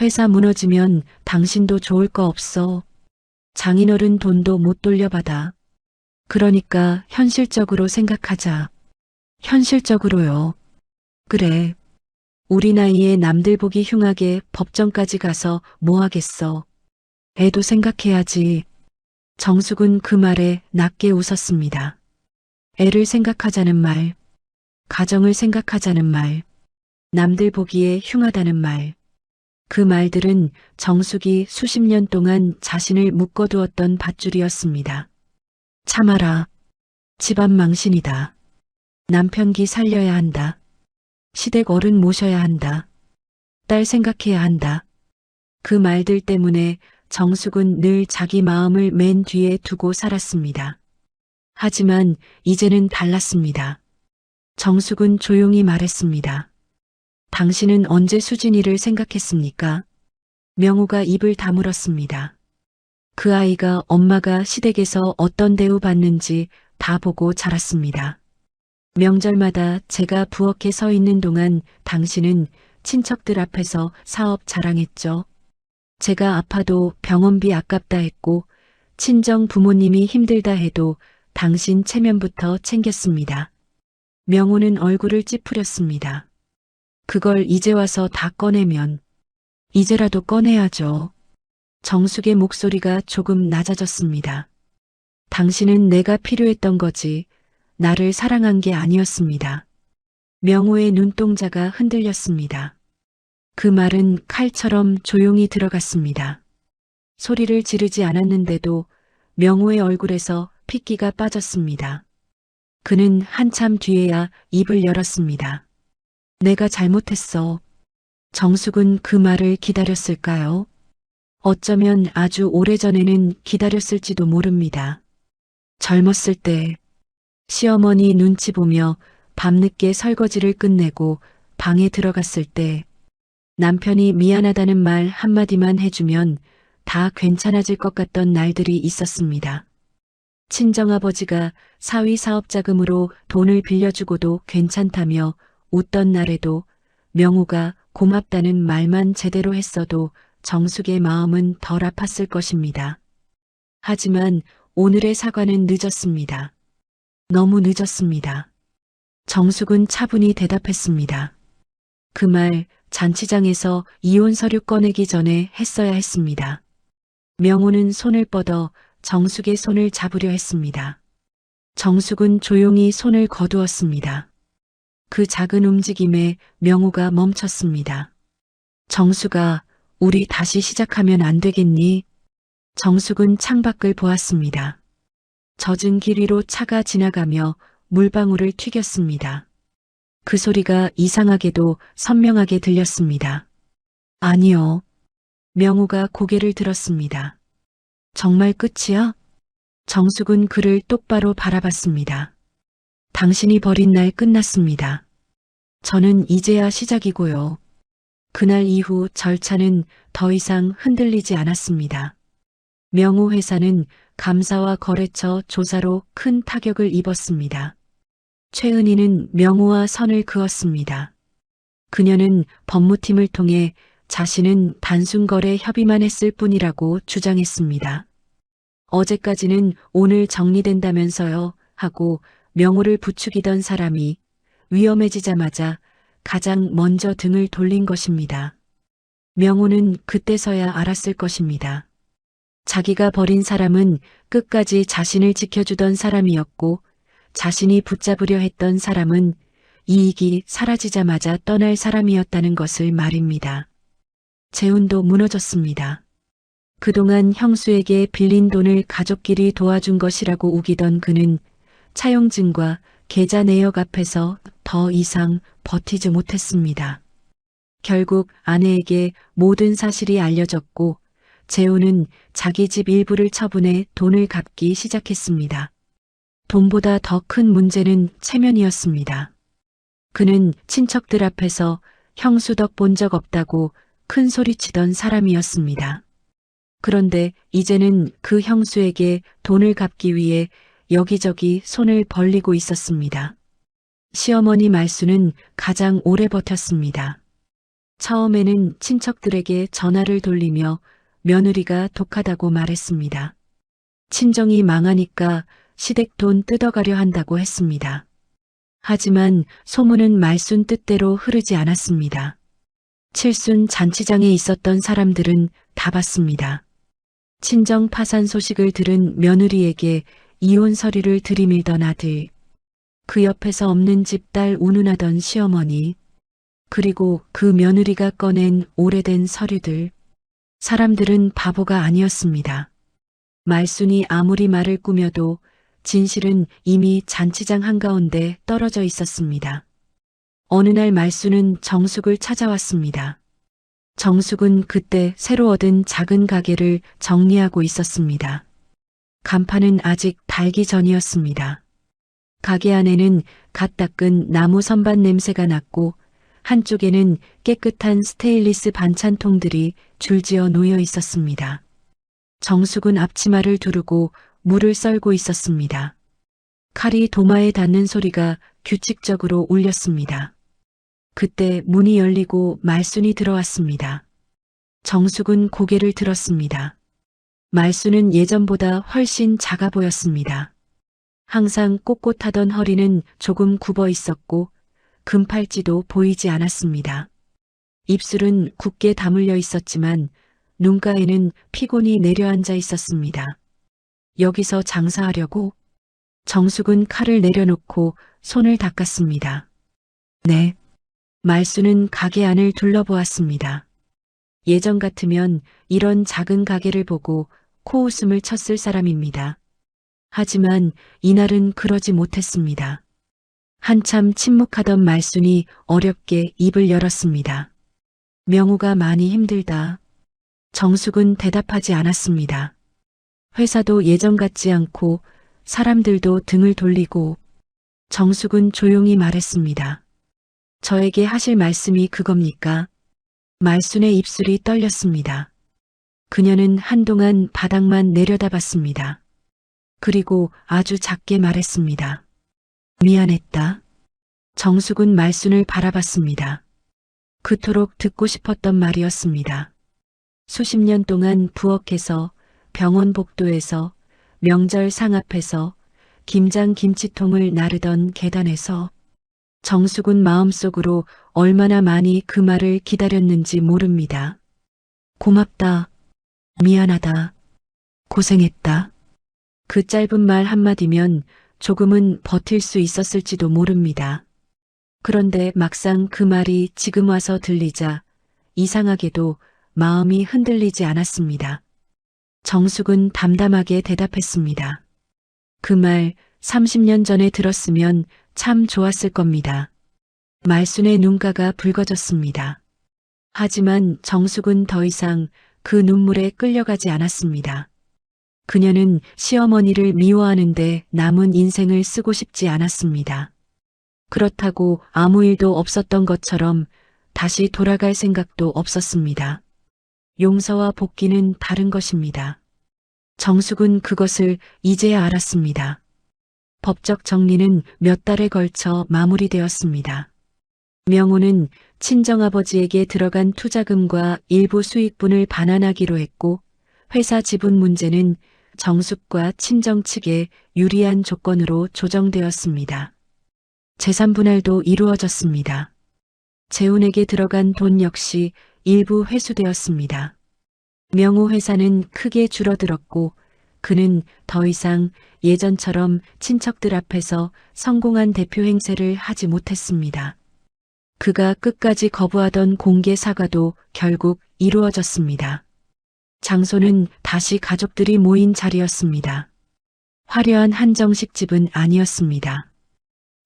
회사 무너지면 당신도 좋을 거 없어. 장인어른 돈도 못 돌려받아. 그러니까 현실적으로 생각하자. 현실적으로요. 그래. 우리 나이에 남들 보기 흉하게 법정까지 가서 뭐 하겠어. 애도 생각해야지. 정숙은 그 말에 낮게 웃었습니다. 애를 생각하자는 말, 가정을 생각하자는 말, 남들 보기에 흉하다는 말. 그 말들은 정숙이 수십 년 동안 자신을 묶어두었던 밧줄이었습니다. 참아라. 집안 망신이다. 남편 기 살려야 한다. 시댁 어른 모셔야 한다. 딸 생각해야 한다. 그 말들 때문에 정숙은 늘 자기 마음을 맨 뒤에 두고 살았습니다. 하지만 이제는 달랐습니다. 정숙은 조용히 말했습니다. 당신은 언제 수진이를 생각했습니까? 명호가 입을 다물었습니다. 그 아이가 엄마가 시댁에서 어떤 대우받는지 다 보고 자랐습니다. 명절마다 제가 부엌에 서 있는 동안 당신은 친척들 앞에서 사업 자랑했죠. 제가 아파도 병원비 아깝다 했고 친정 부모님이 힘들다 해도 당신 체면부터 챙겼습니다. 명호는 얼굴을 찌푸렸습니다. 그걸 이제 와서 다 꺼내면 이제라도 꺼내야죠. 정숙의 목소리가 조금 낮아졌습니다. 당신은 내가 필요했던 거지 나를 사랑한 게 아니었습니다. 명호의 눈동자가 흔들렸습니다. 그 말은 칼처럼 조용히 들어갔습니다. 소리를 지르지 않았는데도 명호의 얼굴에서 핏기가 빠졌습니다. 그는 한참 뒤에야 입을 열었습니다. 내가 잘못했어. 정숙은 그 말을 기다렸을까요? 어쩌면 아주 오래전에는 기다렸을지도 모릅니다. 젊었을 때 시어머니 눈치 보며 밤늦게 설거지를 끝내고 방에 들어갔을 때 남편이 미안하다는 말 한마디만 해주면 다 괜찮아질 것 같던 날들이 있었습니다. 친정아버지가 사위 사업자금으로 돈을 빌려주고도 괜찮다며 웃던 날에도 명호가 고맙다는 말만 제대로 했어도 정숙의 마음은 덜 아팠을 것입니다. 하지만 오늘의 사과는 늦었습니다. 너무 늦었습니다. 정숙은 차분히 대답했습니다. 그 말 잔치장에서 이혼 서류 꺼내기 전에 했어야 했습니다. 명호는 손을 뻗어 정숙의 손을 잡으려 했습니다. 정숙은 조용히 손을 거두었습니다. 그 작은 움직임에 명호가 멈췄습니다. 정숙아, 우리 다시 시작하면 안 되겠니? 정숙은 창밖을 보았습니다. 젖은 길 위로 차가 지나가며 물방울을 튀겼습니다. 그 소리가 이상하게도 선명하게 들렸습니다. 아니요. 명호가 고개를 들었습니다. 정말 끝이야? 정숙은 그를 똑바로 바라봤습니다. 당신이 버린 날 끝났습니다. 저는 이제야 시작이고요. 그날 이후 절차는 더 이상 흔들리지 않았습니다. 명호 회사는 감사와 거래처 조사로 큰 타격을 입었습니다. 최은희는 명호와 선을 그었습니다. 그녀는 법무팀을 통해 자신은 단순 거래 협의만 했을 뿐이라고 주장했습니다. 어제까지는 오늘 정리된다면서요 하고 명호를 부추기던 사람이 위험해지자마자 가장 먼저 등을 돌린 것입니다. 명호는 그때서야 알았을 것입니다. 자기가 버린 사람은 끝까지 자신을 지켜주던 사람이었고 자신이 붙잡으려 했던 사람은 이익이 사라지자마자 떠날 사람이었다는 것을 말입니다. 재혼도 무너졌습니다. 그동안 형수에게 빌린 돈을 가족끼리 도와준 것이라고 우기던 그는 차용증과 계좌 내역 앞에서 더 이상 버티지 못했습니다. 결국 아내에게 모든 사실이 알려졌고 재혼은 자기 집 일부를 처분해 돈을 갚기 시작했습니다. 돈보다 더 큰 문제는 체면이었습니다. 그는 친척들 앞에서 형수 덕 본 적 없다고 큰 소리치던 사람이었습니다. 그런데 이제는 그 형수에게 돈을 갚기 위해 여기저기 손을 벌리고 있었습니다. 시어머니 말수는 가장 오래 버텼습니다. 처음에는 친척들에게 전화를 돌리며 며느리가 독하다고 말했습니다. 친정이 망하니까 시댁 돈 뜯어가려 한다고 했습니다. 하지만 소문은 말순 뜻대로 흐르지 않았습니다. 칠순 잔치장에 있었던 사람들은 다 봤습니다. 친정 파산 소식을 들은 며느리에게 이혼 서류를 들이밀던 아들, 그 옆에서 없는 집 딸 운운하던 시어머니, 그리고 그 며느리가 꺼낸 오래된 서류들. 사람들은 바보가 아니었습니다. 말순이 아무리 말을 꾸며도 진실은 이미 잔치장 한가운데 떨어져 있었습니다. 어느 날 말순은 정숙을 찾아왔습니다. 정숙은 그때 새로 얻은 작은 가게를 정리하고 있었습니다. 간판은 아직 달기 전이었습니다. 가게 안에는 갓 닦은 나무 선반 냄새가 났고 한쪽에는 깨끗한 스테인리스 반찬통들이 줄지어 놓여 있었습니다. 정숙은 앞치마를 두르고 물을 썰고 있었습니다. 칼이 도마에 닿는 소리가 규칙적으로 울렸습니다. 그때 문이 열리고 말순이 들어왔습니다. 정숙은 고개를 들었습니다. 말순은 예전보다 훨씬 작아 보였습니다. 항상 꼿꼿하던 허리는 조금 굽어 있었고 금팔찌도 보이지 않았습니다. 입술은 굳게 다물려 있었지만 눈가에는 피곤이 내려앉아 있었습니다. 여기서 장사하려고? 정숙은 칼을 내려놓고 손을 닦았습니다. 네. 말수는 가게 안을 둘러보았습니다. 예전 같으면 이런 작은 가게를 보고 코웃음을 쳤을 사람입니다. 하지만 이날은 그러지 못했습니다. 한참 침묵하던 말순이 어렵게 입을 열었습니다. 명우가 많이 힘들다. 정숙은 대답하지 않았습니다. 회사도 예전 같지 않고 사람들도 등을 돌리고 정숙은 조용히 말했습니다. 저에게 하실 말씀이 그겁니까? 말순의 입술이 떨렸습니다. 그녀는 한동안 바닥만 내려다봤습니다. 그리고 아주 작게 말했습니다. 미안했다. 정숙은 말순을 바라봤습니다. 그토록 듣고 싶었던 말이었습니다. 수십 년 동안 부엌에서, 병원 복도에서, 명절 상 앞에서, 김장 김치통을 나르던 계단에서 정숙은 마음속으로 얼마나 많이 그 말을 기다렸는지 모릅니다. 고맙다. 미안하다. 고생했다. 그 짧은 말 한마디면 조금은 버틸 수 있었을지도 모릅니다. 그런데 막상 그 말이 지금 와서 들리자 이상하게도 마음이 흔들리지 않았습니다. 정숙은 담담하게 대답했습니다. 그 말 30년 전에 들었으면 참 좋았을 겁니다. 말순의 눈가가 붉어졌습니다. 하지만 정숙은 더 이상 그 눈물에 끌려가지 않았습니다. 그녀는 시어머니를 미워하는데 남은 인생을 쓰고 싶지 않았습니다. 그렇다고 아무 일도 없었던 것처럼 다시 돌아갈 생각도 없었습니다. 용서와 복귀는 다른 것입니다. 정숙은 그것을 이제야 알았습니다. 법적 정리는 몇 달에 걸쳐 마무리되었습니다. 명우는 친정아버지에게 들어간 투자금과 일부 수익분을 반환하기로 했고 회사 지분 문제는 정숙과 친정 측에 유리한 조건으로 조정되었습니다. 재산 분할도 이루어졌습니다. 재훈에게 들어간 돈 역시 일부 회수되었습니다. 명우 회사는 크게 줄어들었고 그는 더 이상 예전처럼 친척들 앞에서 성공한 대표 행세를 하지 못했습니다. 그가 끝까지 거부하던 공개 사과도 결국 이루어졌습니다. 장소는 다시 가족들이 모인 자리였습니다. 화려한 한정식 집은 아니었습니다.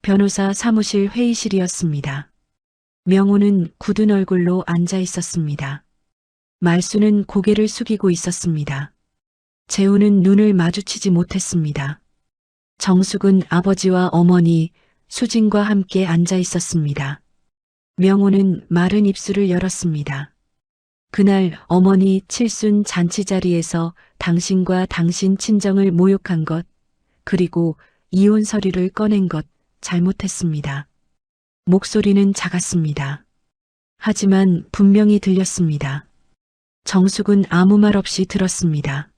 변호사 사무실 회의실이었습니다. 명우는 굳은 얼굴로 앉아 있었습니다. 말수는 고개를 숙이고 있었습니다. 재우는 눈을 마주치지 못했습니다. 정숙은 아버지와 어머니, 수진과 함께 앉아 있었습니다. 명호는 마른 입술을 열었습니다. 그날 어머니 칠순 잔치 자리에서 당신과 당신 친정을 모욕한 것, 그리고 이혼 서류를 꺼낸 것 잘못했습니다. 목소리는 작았습니다. 하지만 분명히 들렸습니다. 정숙은 아무 말 없이 들었습니다.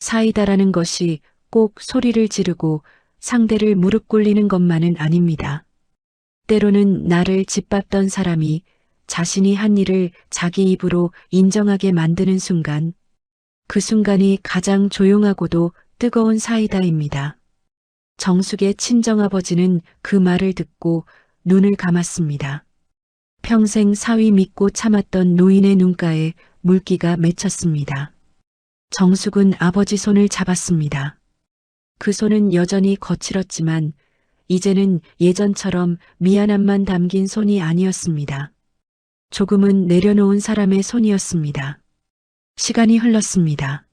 사이다라는 것이 꼭 소리를 지르고 상대를 무릎 꿇리는 것만은 아닙니다. 때로는 나를 짓밟던 사람이 자신이 한 일을 자기 입으로 인정하게 만드는 순간, 그 순간이 가장 조용하고도 뜨거운 사이다입니다. 정숙의 친정아버지는 그 말을 듣고 눈을 감았습니다. 평생 사위 믿고 참았던 노인의 눈가에 물기가 맺혔습니다. 정숙은 아버지 손을 잡았습니다. 그 손은 여전히 거칠었지만 이제는 예전처럼 미안함만 담긴 손이 아니었습니다. 조금은 내려놓은 사람의 손이었습니다. 시간이 흘렀습니다.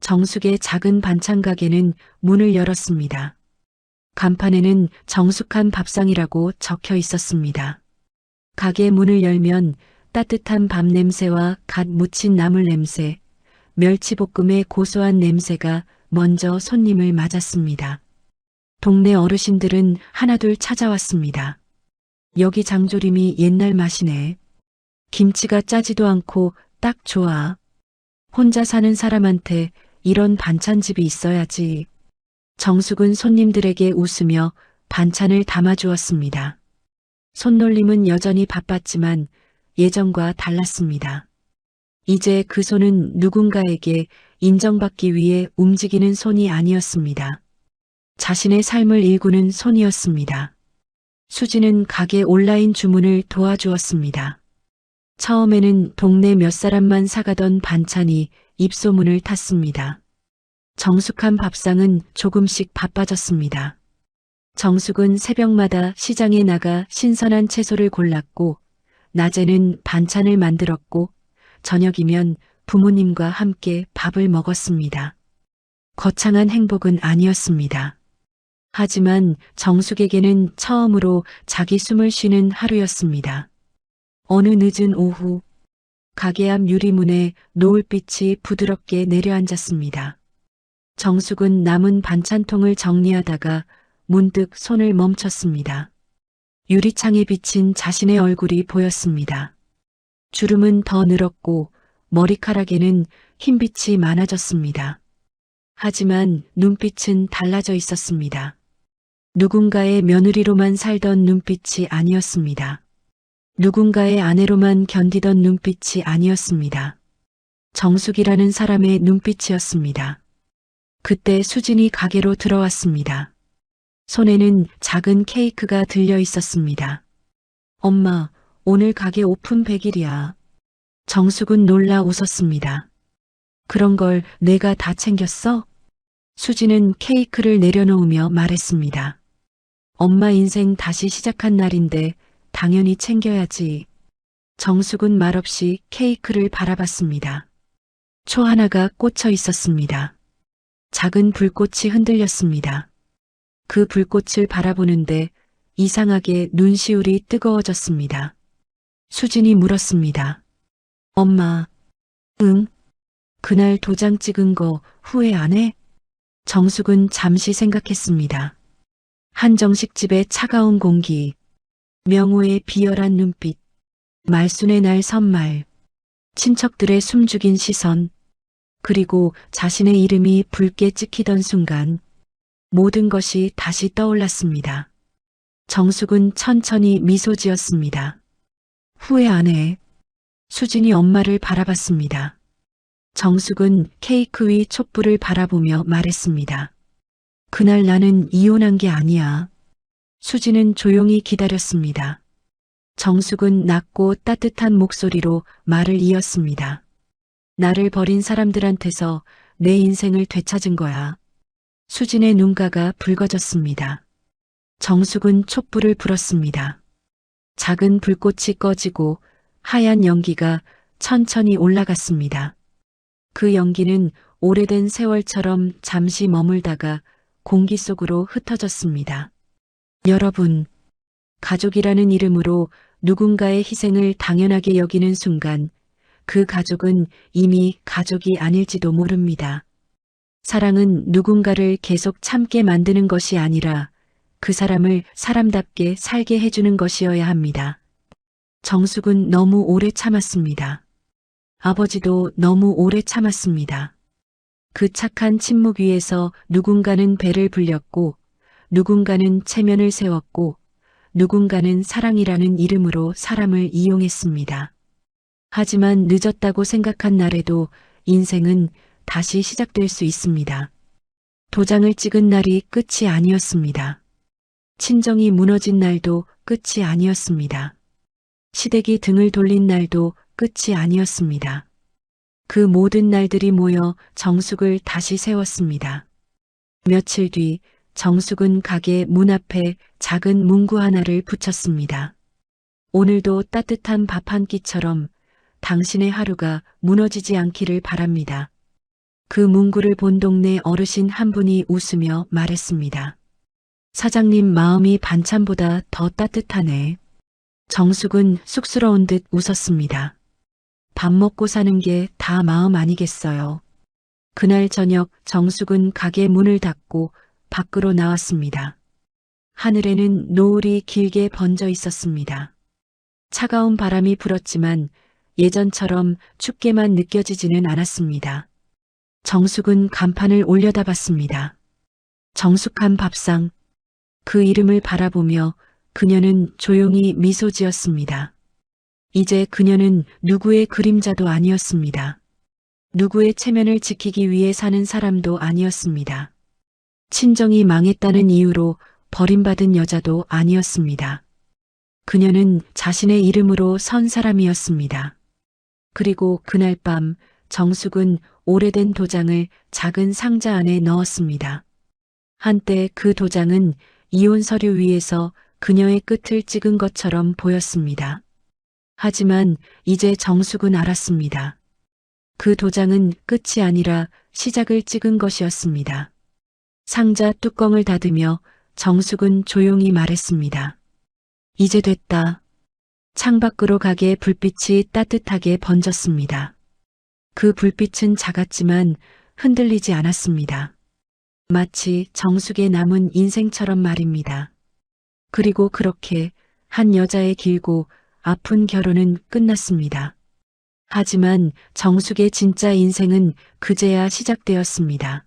정숙의 작은 반찬 가게는 문을 열었습니다. 간판에는 정숙한 밥상이라고 적혀 있었습니다. 가게 문을 열면 따뜻한 밥 냄새와 갓 무친 나물 냄새, 멸치볶음의 고소한 냄새가 먼저 손님을 맞았습니다. 동네 어르신들은 하나둘 찾아왔습니다. 여기 장조림이 옛날 맛이네. 김치가 짜지도 않고 딱 좋아. 혼자 사는 사람한테 이런 반찬집이 있어야지. 정숙은 손님들에게 웃으며 반찬을 담아주었습니다. 손놀림은 여전히 바빴지만 예전과 달랐습니다. 이제 그 손은 누군가에게 인정받기 위해 움직이는 손이 아니었습니다. 자신의 삶을 일구는 손이었습니다. 수지는 가게 온라인 주문을 도와주었습니다. 처음에는 동네 몇 사람만 사가던 반찬이 입소문을 탔습니다. 정숙한 밥상은 조금씩 바빠졌습니다. 정숙은 새벽마다 시장에 나가 신선한 채소를 골랐고, 낮에는 반찬을 만들었고, 저녁이면 부모님과 함께 밥을 먹었습니다. 거창한 행복은 아니었습니다. 하지만 정숙에게는 처음으로 자기 숨을 쉬는 하루였습니다. 어느 늦은 오후, 가게 앞 유리문에 노을빛이 부드럽게 내려앉았습니다. 정숙은 남은 반찬통을 정리하다가 문득 손을 멈췄습니다. 유리창에 비친 자신의 얼굴이 보였습니다. 주름은 더 늘었고 머리카락에는 흰빛이 많아졌습니다. 하지만 눈빛은 달라져 있었습니다. 누군가의 며느리로만 살던 눈빛이 아니었습니다. 누군가의 아내로만 견디던 눈빛이 아니었습니다. 정숙이라는 사람의 눈빛이었습니다. 그때 수진이 가게로 들어왔습니다. 손에는 작은 케이크가 들려 있었습니다. 엄마, 오늘 가게 오픈 100일이야. 정숙은 놀라 웃었습니다. 그런 걸 내가 다 챙겼어? 수진은 케이크를 내려놓으며 말했습니다. 엄마 인생 다시 시작한 날인데 당연히 챙겨야지. 정숙은 말없이 케이크를 바라봤습니다. 초 하나가 꽂혀 있었습니다. 작은 불꽃이 흔들렸습니다. 그 불꽃을 바라보는데 이상하게 눈시울이 뜨거워졌습니다. 수진이 물었습니다. 엄마, 응? 그날 도장 찍은 거 후회 안 해? 정숙은 잠시 생각했습니다. 한정식집의 차가운 공기, 명호의 비열한 눈빛, 말순의 날 선말, 친척들의 숨죽인 시선, 그리고 자신의 이름이 붉게 찍히던 순간 모든 것이 다시 떠올랐습니다. 정숙은 천천히 미소 지었습니다. 후회 안 해. 수진이 엄마를 바라봤습니다. 정숙은 케이크 위 촛불을 바라보며 말했습니다. 그날 나는 이혼한 게 아니야. 수진은 조용히 기다렸습니다. 정숙은 낮고 따뜻한 목소리로 말을 이었습니다. 나를 버린 사람들한테서 내 인생을 되찾은 거야. 수진의 눈가가 붉어졌습니다. 정숙은 촛불을 불었습니다. 작은 불꽃이 꺼지고 하얀 연기가 천천히 올라갔습니다. 그 연기는 오래된 세월처럼 잠시 머물다가 공기 속으로 흩어졌습니다. 여러분, 가족이라는 이름으로 누군가의 희생을 당연하게 여기는 순간 그 가족은 이미 가족이 아닐지도 모릅니다. 사랑은 누군가를 계속 참게 만드는 것이 아니라 그 사람을 사람답게 살게 해주는 것이어야 합니다. 정숙은 너무 오래 참았습니다. 아버지도 너무 오래 참았습니다. 그 착한 침묵 위에서 누군가는 배를 불렸고, 누군가는 체면을 세웠고, 누군가는 사랑이라는 이름으로 사람을 이용했습니다. 하지만 늦었다고 생각한 날에도 인생은 다시 시작될 수 있습니다. 도장을 찍은 날이 끝이 아니었습니다. 친정이 무너진 날도 끝이 아니었습니다. 시댁이 등을 돌린 날도 끝이 아니었습니다. 그 모든 날들이 모여 정숙을 다시 세웠습니다. 며칠 뒤 정숙은 가게 문 앞에 작은 문구 하나를 붙였습니다. 오늘도 따뜻한 밥 한 끼처럼 당신의 하루가 무너지지 않기를 바랍니다. 그 문구를 본 동네 어르신 한 분이 웃으며 말했습니다. 사장님 마음이 반찬보다 더 따뜻하네. 정숙은 쑥스러운 듯 웃었습니다. 밥 먹고 사는 게 다 마음 아니겠어요. 그날 저녁 정숙은 가게 문을 닫고 밖으로 나왔습니다. 하늘에는 노을이 길게 번져 있었습니다. 차가운 바람이 불었지만 예전처럼 춥게만 느껴지지는 않았습니다. 정숙은 간판을 올려다봤습니다. 정숙한 밥상. 그 이름을 바라보며 그녀는 조용히 미소 지었습니다. 이제 그녀는 누구의 그림자도 아니었습니다. 누구의 체면을 지키기 위해 사는 사람도 아니었습니다. 친정이 망했다는 이유로 버림받은 여자도 아니었습니다. 그녀는 자신의 이름으로 선 사람이었습니다. 그리고 그날 밤 정숙은 오래된 도장을 작은 상자 안에 넣었습니다. 한때 그 도장은 이혼 서류 위에서 그녀의 끝을 찍은 것처럼 보였습니다. 하지만 이제 정숙은 알았습니다. 그 도장은 끝이 아니라 시작을 찍은 것이었습니다. 상자 뚜껑을 닫으며 정숙은 조용히 말했습니다. 이제 됐다. 창밖으로 가게 불빛이 따뜻하게 번졌습니다. 그 불빛은 작았지만 흔들리지 않았습니다. 마치 정숙의 남은 인생처럼 말입니다. 그리고 그렇게 한 여자의 길고 아픈 결혼은 끝났습니다. 하지만 정숙의 진짜 인생은 그제야 시작되었습니다.